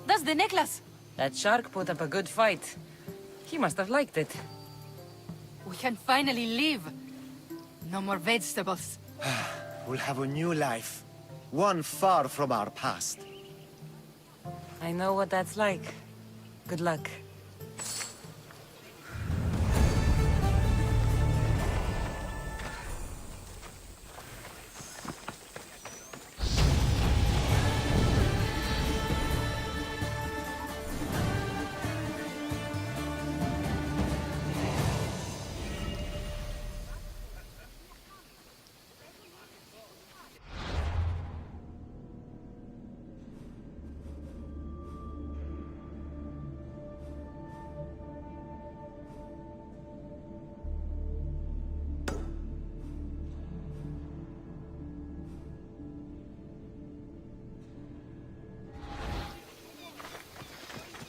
That's the necklace! That shark put up a good fight. He must have liked it. We can finally leave. No more vegetables. We'll have a new life. One far from our past. I know what that's like. Good luck.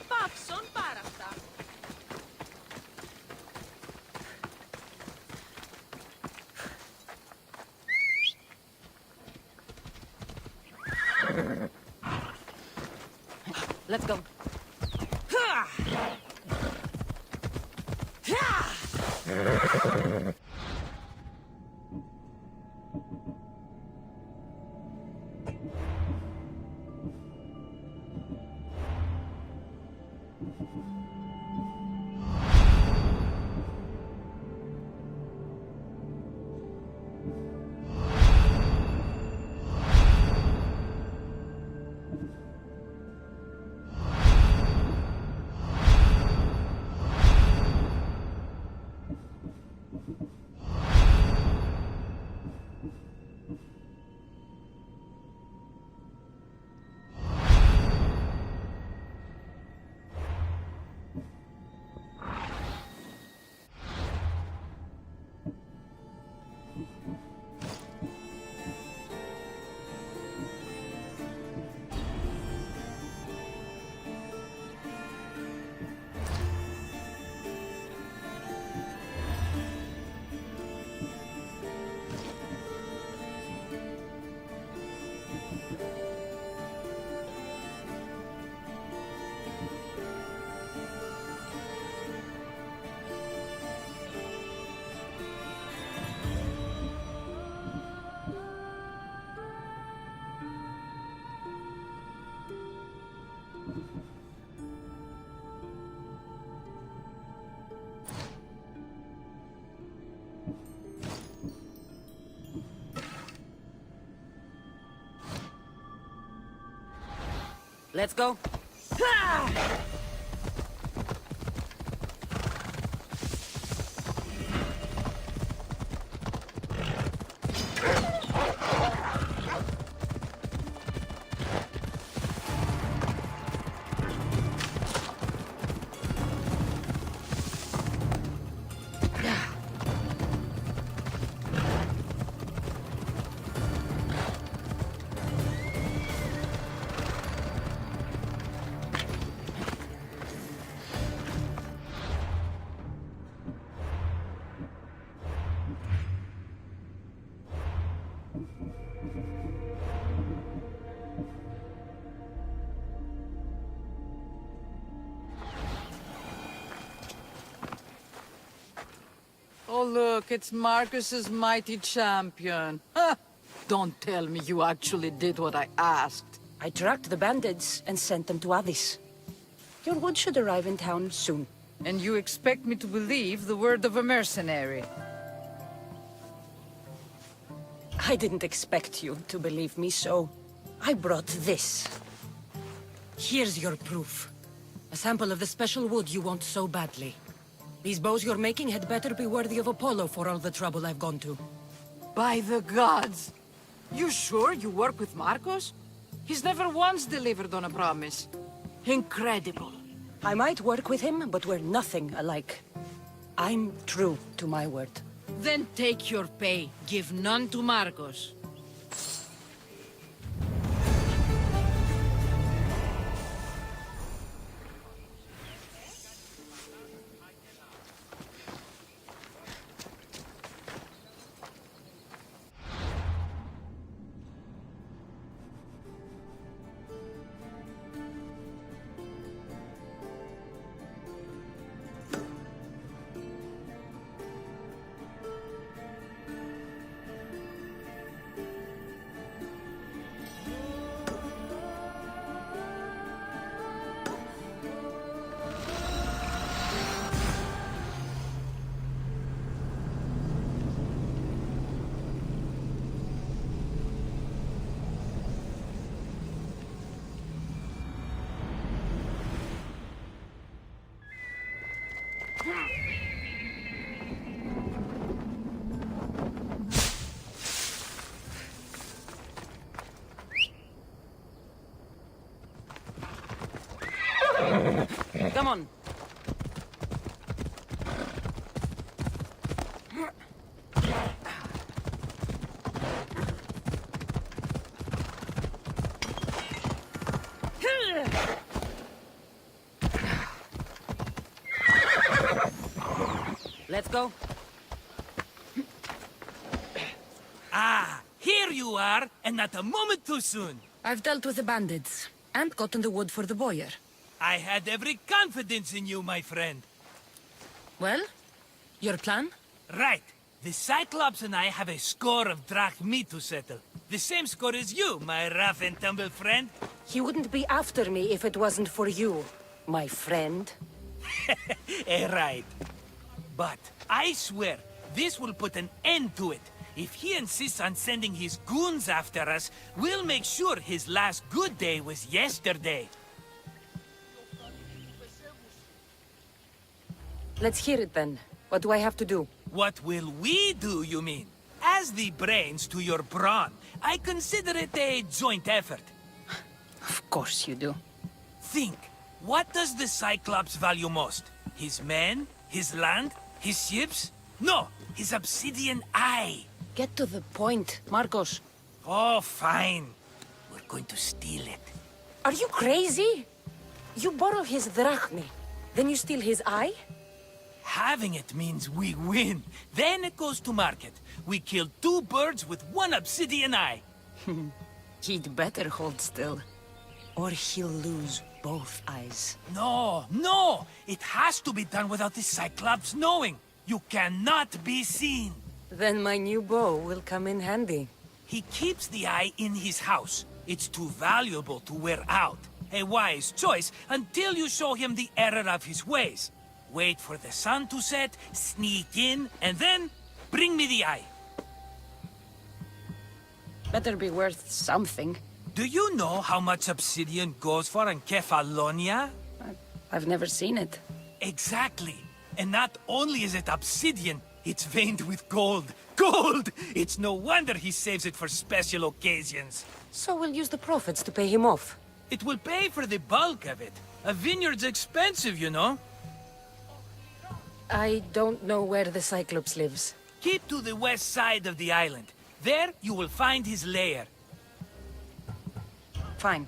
Πάψον πάρα αυτά. Let's go. Let's go. Oh, look, it's Marcus's mighty champion. Ha! Don't tell me you actually did what I asked. I tracked the bandits and sent them to Odyssey. Your wood should arrive in town soon. And you expect me to believe the word of a mercenary? I didn't expect you to believe me, so I brought this. Here's your proof. A sample of the special wood you want so badly. These bows you're making had better be worthy of Apollo for all the trouble I've gone to. By the gods! You sure you work with Marcos? He's never once delivered on a promise. Incredible. I might work with him, but we're nothing alike. I'm true to my word. Then take your pay. Give none to Marcos. Come on. Let's go. Ah, here you are, and not a moment too soon. I've dealt with the bandits, and gotten the wood for the boiler. I had every confidence in you, my friend. Well, your plan? Right. The Cyclops and I have a score of drachmi to settle. The same score as you, my rough and tumble friend. He wouldn't be after me if it wasn't for you, my friend. Right. But I swear, this will put an end to it. If he insists on sending his goons after us, we'll make sure his last good day was yesterday. Let's hear it then. What do I have to do? What will we do, you mean? As the brains to your brawn, I consider it a joint effort. Of course you do. Think, what does the Cyclops value most? His men? His land? His ships? No, his obsidian eye. Get to the point, Marcos. Oh, fine. We're going to steal it. Are you crazy? You borrow his drachmi, then you steal his eye? Having it means we win. Then it goes to market. We kill 2 birds with 1 obsidian eye. He'd better hold still, or he'll lose both eyes. No, no! It has to be done without the Cyclops knowing. You cannot be seen. Then my new bow will come in handy. He keeps the eye in his house. It's too valuable to wear out. A wise choice until you show him the error of his ways. Wait for the sun to set, sneak in, and then bring me the eye. Better be worth something. Do you know how much obsidian goes for in Kefalonia? I've never seen it. Exactly. And not only is it obsidian, it's veined with gold. Gold! It's no wonder he saves it for special occasions. So we'll use the profits to pay him off. It will pay for the bulk of it. A vineyard's expensive, you know. I don't know where the Cyclops lives. Keep to the west side of the island. There, you will find his lair. Fine.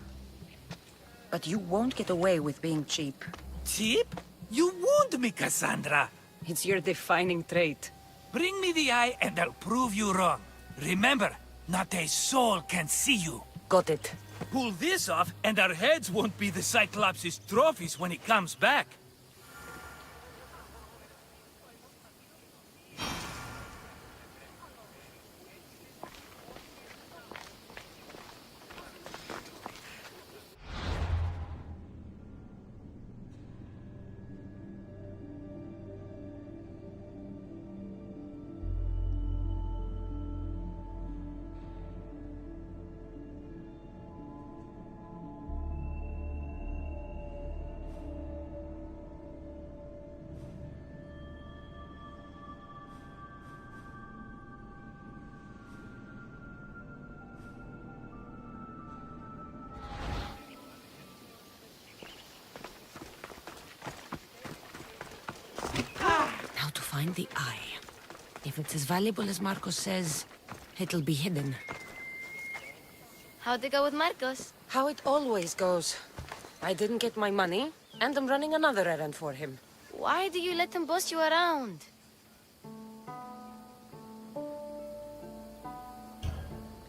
But you won't get away with being cheap. Cheap? You wound me, Cassandra. It's your defining trait. Bring me the eye and I'll prove you wrong. Remember, not a soul can see you. Got it. Pull this off and our heads won't be the Cyclops' trophies when he comes back. find the eye. If it's as valuable as Marcos says, it'll be hidden. How'd it go with Marcos? How it always goes. I didn't get my money, and I'm running another errand for him. Why do you let him boss you around?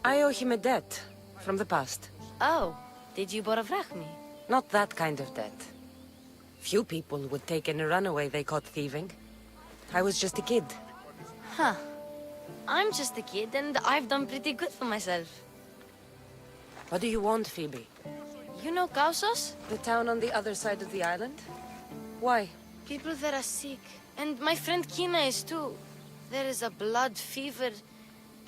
I owe him a debt from the past. Oh, did you borrow me? Not that kind of debt. Few people would take in a runaway they caught thieving. I was just a kid. Huh. I'm just a kid, and I've done pretty good for myself. What do you want, Phoebe? You know Kausos? The town on the other side of the island? Why? People there are sick, and my friend Kina is too. There is a blood fever.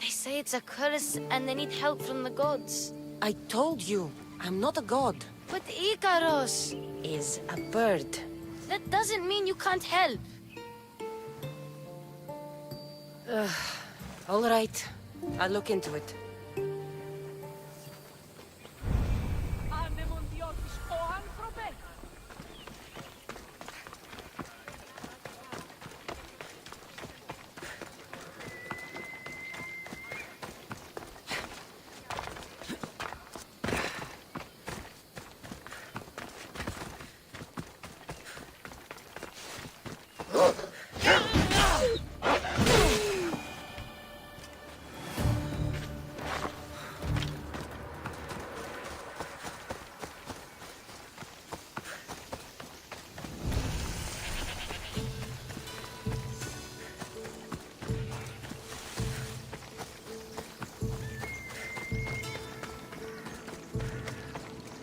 They say it's a curse, and they need help from the gods. I told you, I'm not a god. But Ikaros is a bird. That doesn't mean you can't help. All right. I'll look into it.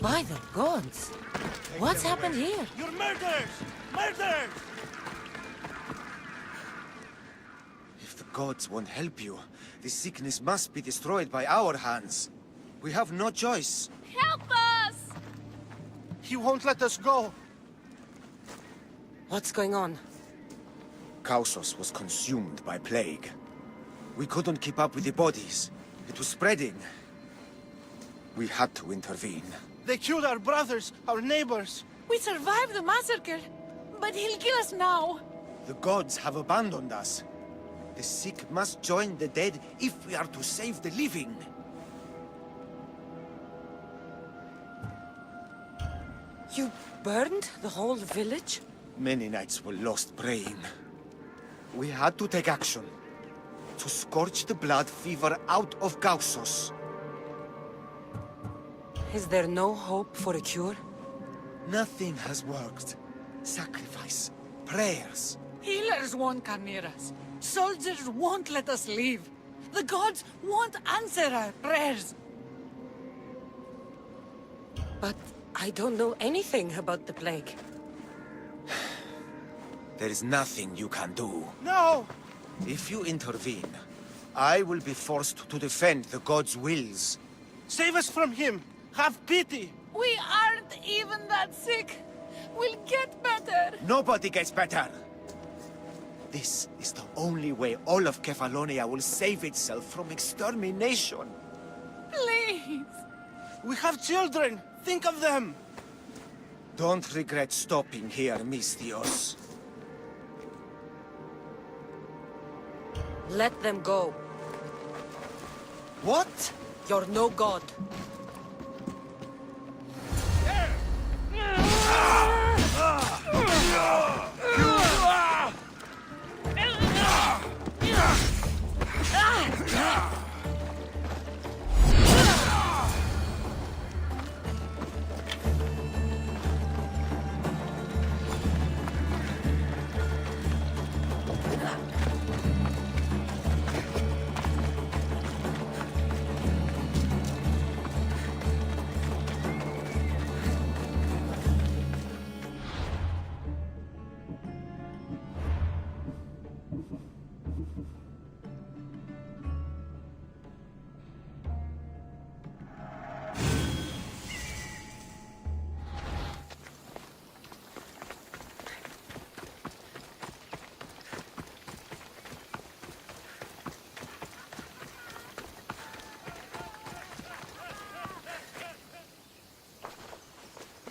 By the gods! What's happened here? You're murderers! Murderers! If the gods won't help you, this sickness must be destroyed by our hands. We have no choice. Help us! He won't let us go. What's going on? Kausos was consumed by plague. We couldn't keep up with the bodies. It was spreading. We had to intervene. They killed our brothers, our neighbors. We survived the massacre, but he'll kill us now. The gods have abandoned us. The sick must join the dead if we are to save the living. You burned the whole village? Many nights were lost praying. We had to take action. To scorch the blood fever out of Kausos. Is there no hope for a cure? Nothing has worked. Sacrifice, prayers. Healers won't come near us. Soldiers won't let us leave. The gods won't answer our prayers. But I don't know anything about the plague. There is nothing you can do. No! If you intervene, I will be forced to defend the gods' wills. Save us from him! Have pity! We aren't even that sick. We'll get better. Nobody gets better! This is the only way all of Kefalonia will save itself from extermination. Please! We have children! Think of them! Don't regret stopping here, Mistios. Let them go. What? You're no god.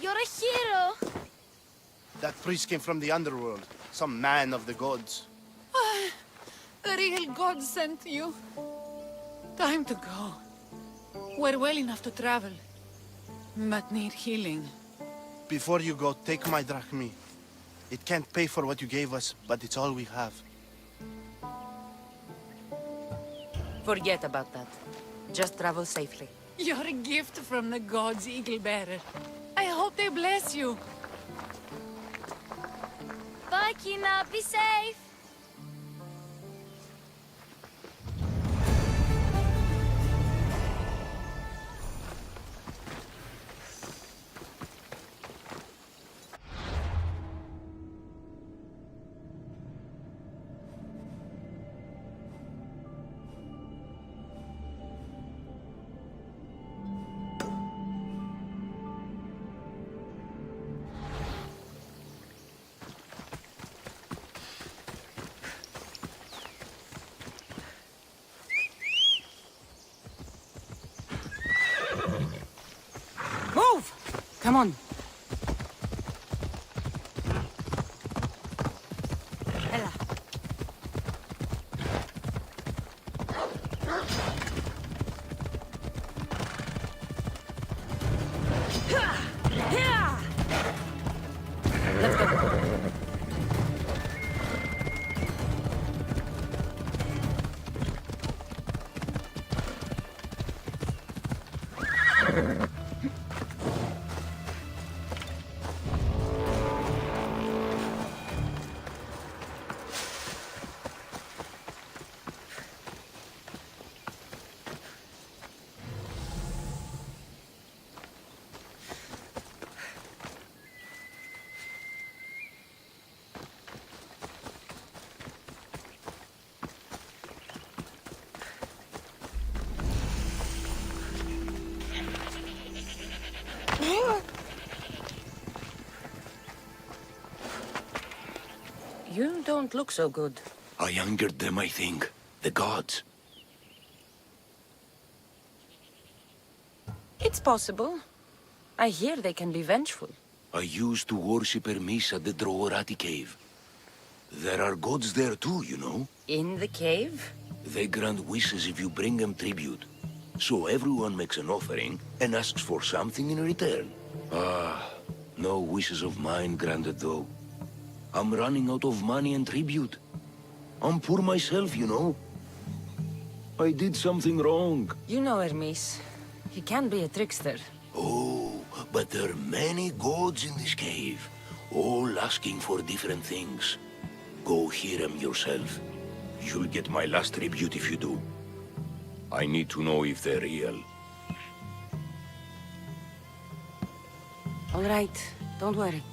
You're a hero! That priest came from the underworld. Some man of the gods. The real God sent you. Time to go. We're well enough to travel, but need healing. Before you go, take my drachmi. It can't pay for what you gave us, but it's all we have. Forget about that. Just travel safely. You're a gift from the gods, Eagle Bearer. I hope they bless you. Bye, Kina. Be safe. Move! Come on. Ella. Let's go. You don't look so good. I angered them, I think. The gods. It's possible. I hear they can be vengeful. I used to worship Hermes at the Droorati cave. There are gods there too, you know. In the cave? They grant wishes if you bring them tribute. So everyone makes an offering and asks for something in return. No wishes of mine granted though. I'm running out of money and tribute. I'm poor myself, you know. I did something wrong. You know Hermes. He can be a trickster. Oh, but there are many gods in this cave, all asking for different things. Go hear them yourself. You'll get my last tribute if you do. I need to know if they're real. All right, don't worry.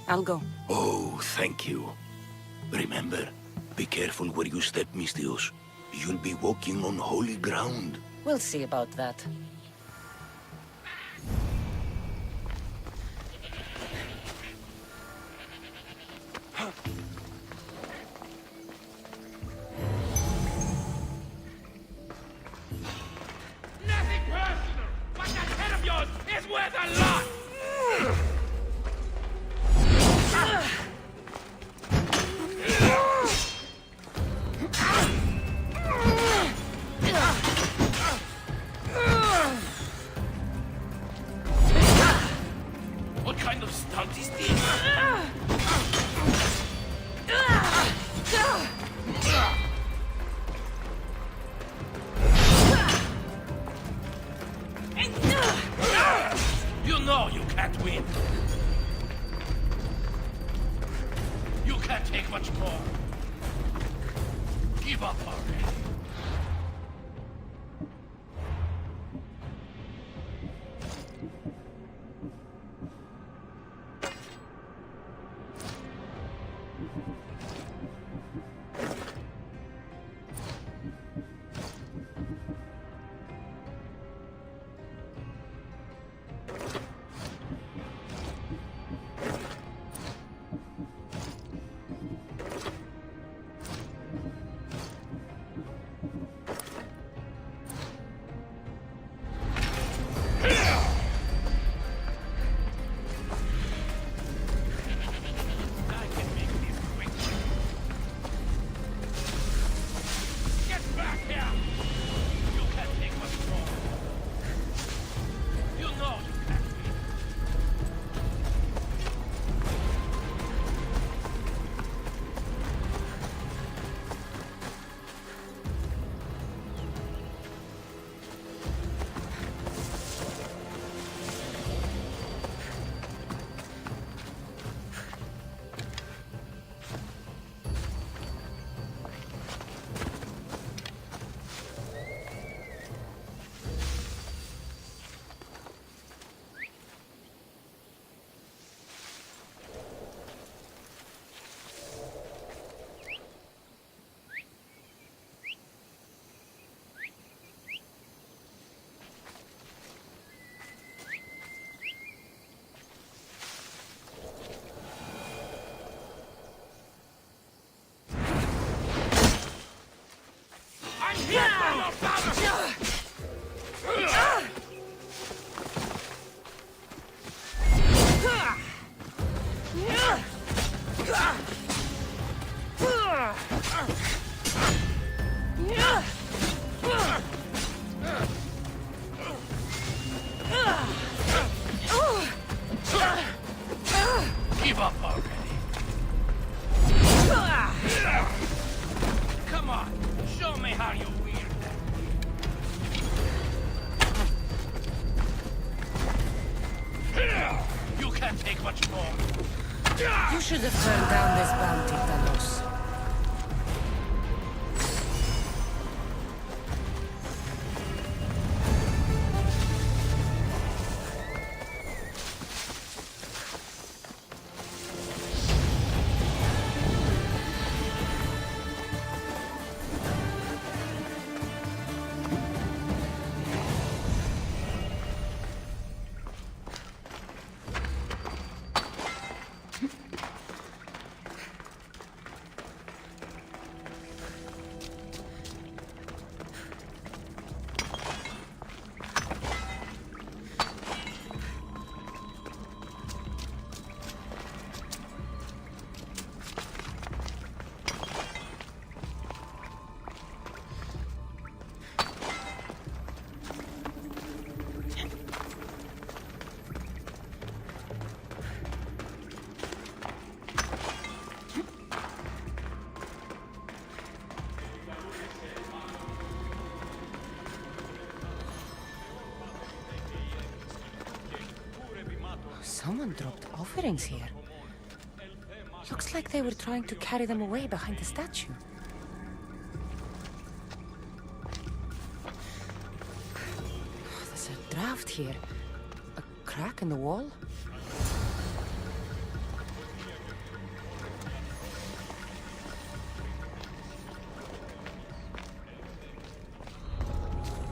I'll go. Oh, thank you. Remember, be careful where you step, Mistios. You'll be walking on holy ground. We'll see about that. Nothing personal, but that head of yours is worth a lot! What kind of stunt is this? You know you can't win. You can't take much more. Give up already. Someone dropped offerings here. Looks like they were trying to carry them away behind the statue. There's a draft here. A crack in the wall?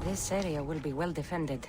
This area will be well defended.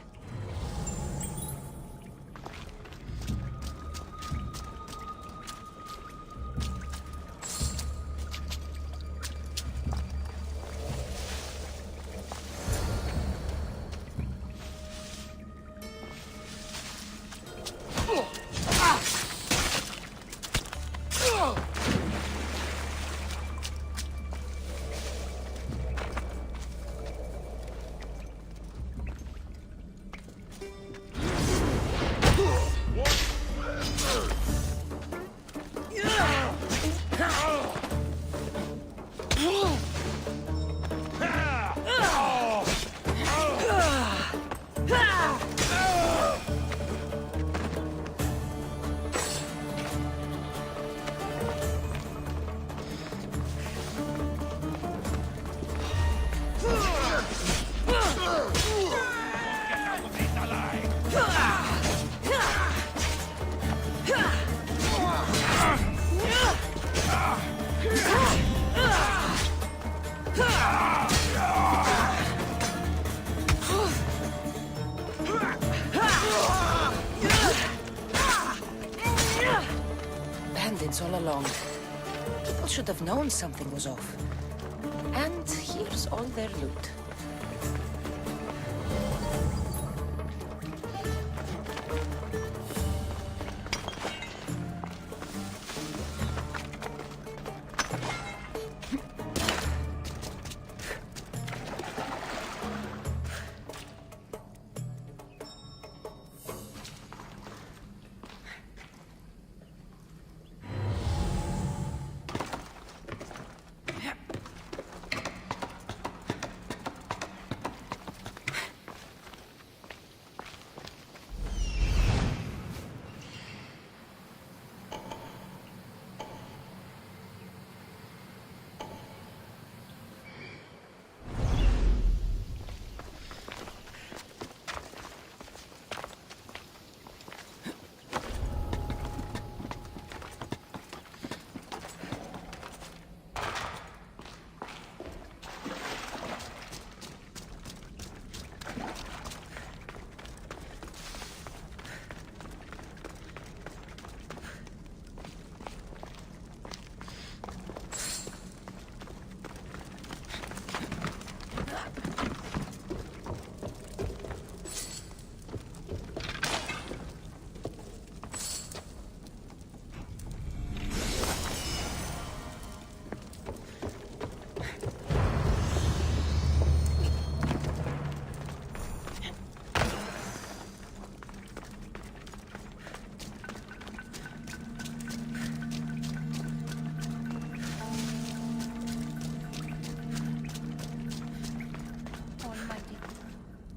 Bandits all along. People should have known something was off. And here's all their loot.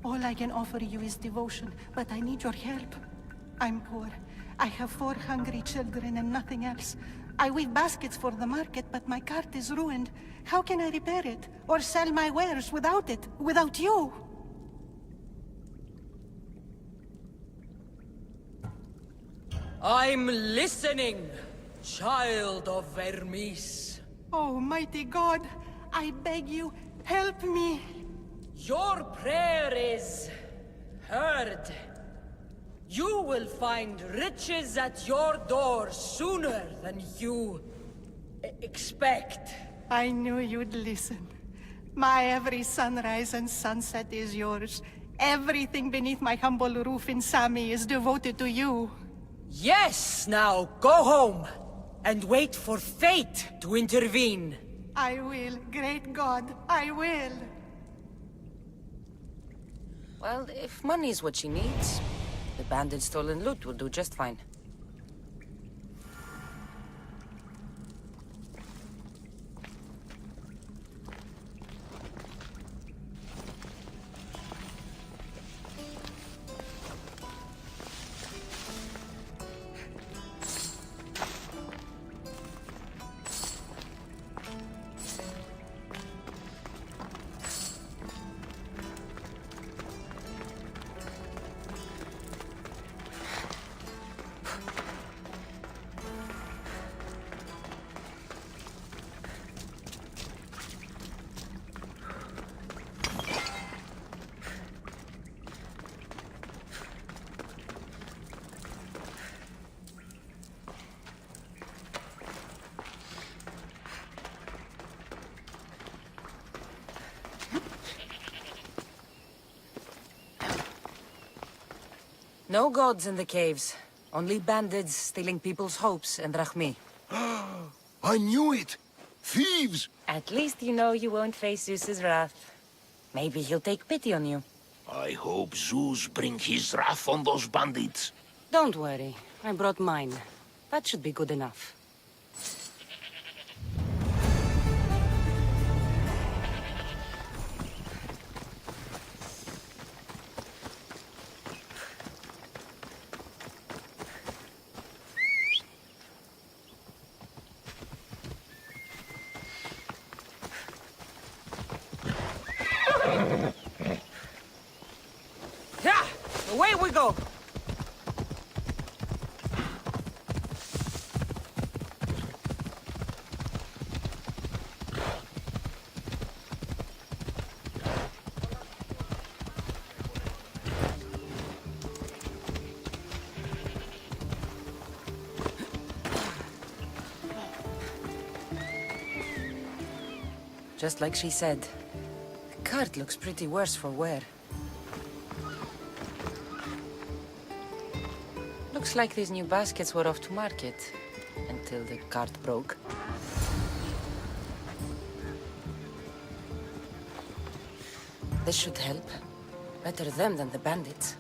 All I can offer you is devotion, but I need your help. I'm poor. I have 4 hungry children and nothing else. I weave baskets for the market, but my cart is ruined. How can I repair it? Or sell my wares without it? Without you? I'm listening, child of Vermis. Oh, mighty God, I beg you, help me. Your prayer is heard. You will find riches at your door sooner than you expect. I knew you'd listen. My every sunrise and sunset is yours. Everything beneath my humble roof in Sami is devoted to you. Yes, now go home and wait for fate to intervene. I will, great God, I will. Well, if money's what she needs, the bandit's stolen loot will do just fine. No gods in the caves. Only bandits stealing people's hopes and drachmi. I knew it! Thieves! At least you know you won't face Zeus's wrath. Maybe he'll take pity on you. I hope Zeus bring his wrath on those bandits. Don't worry. I brought mine. That should be good enough. Yeah! Away we go! Just like she said. The cart looks pretty worse for wear. Looks like these new baskets were off to market. Until the cart broke. This should help. Better them than the bandits.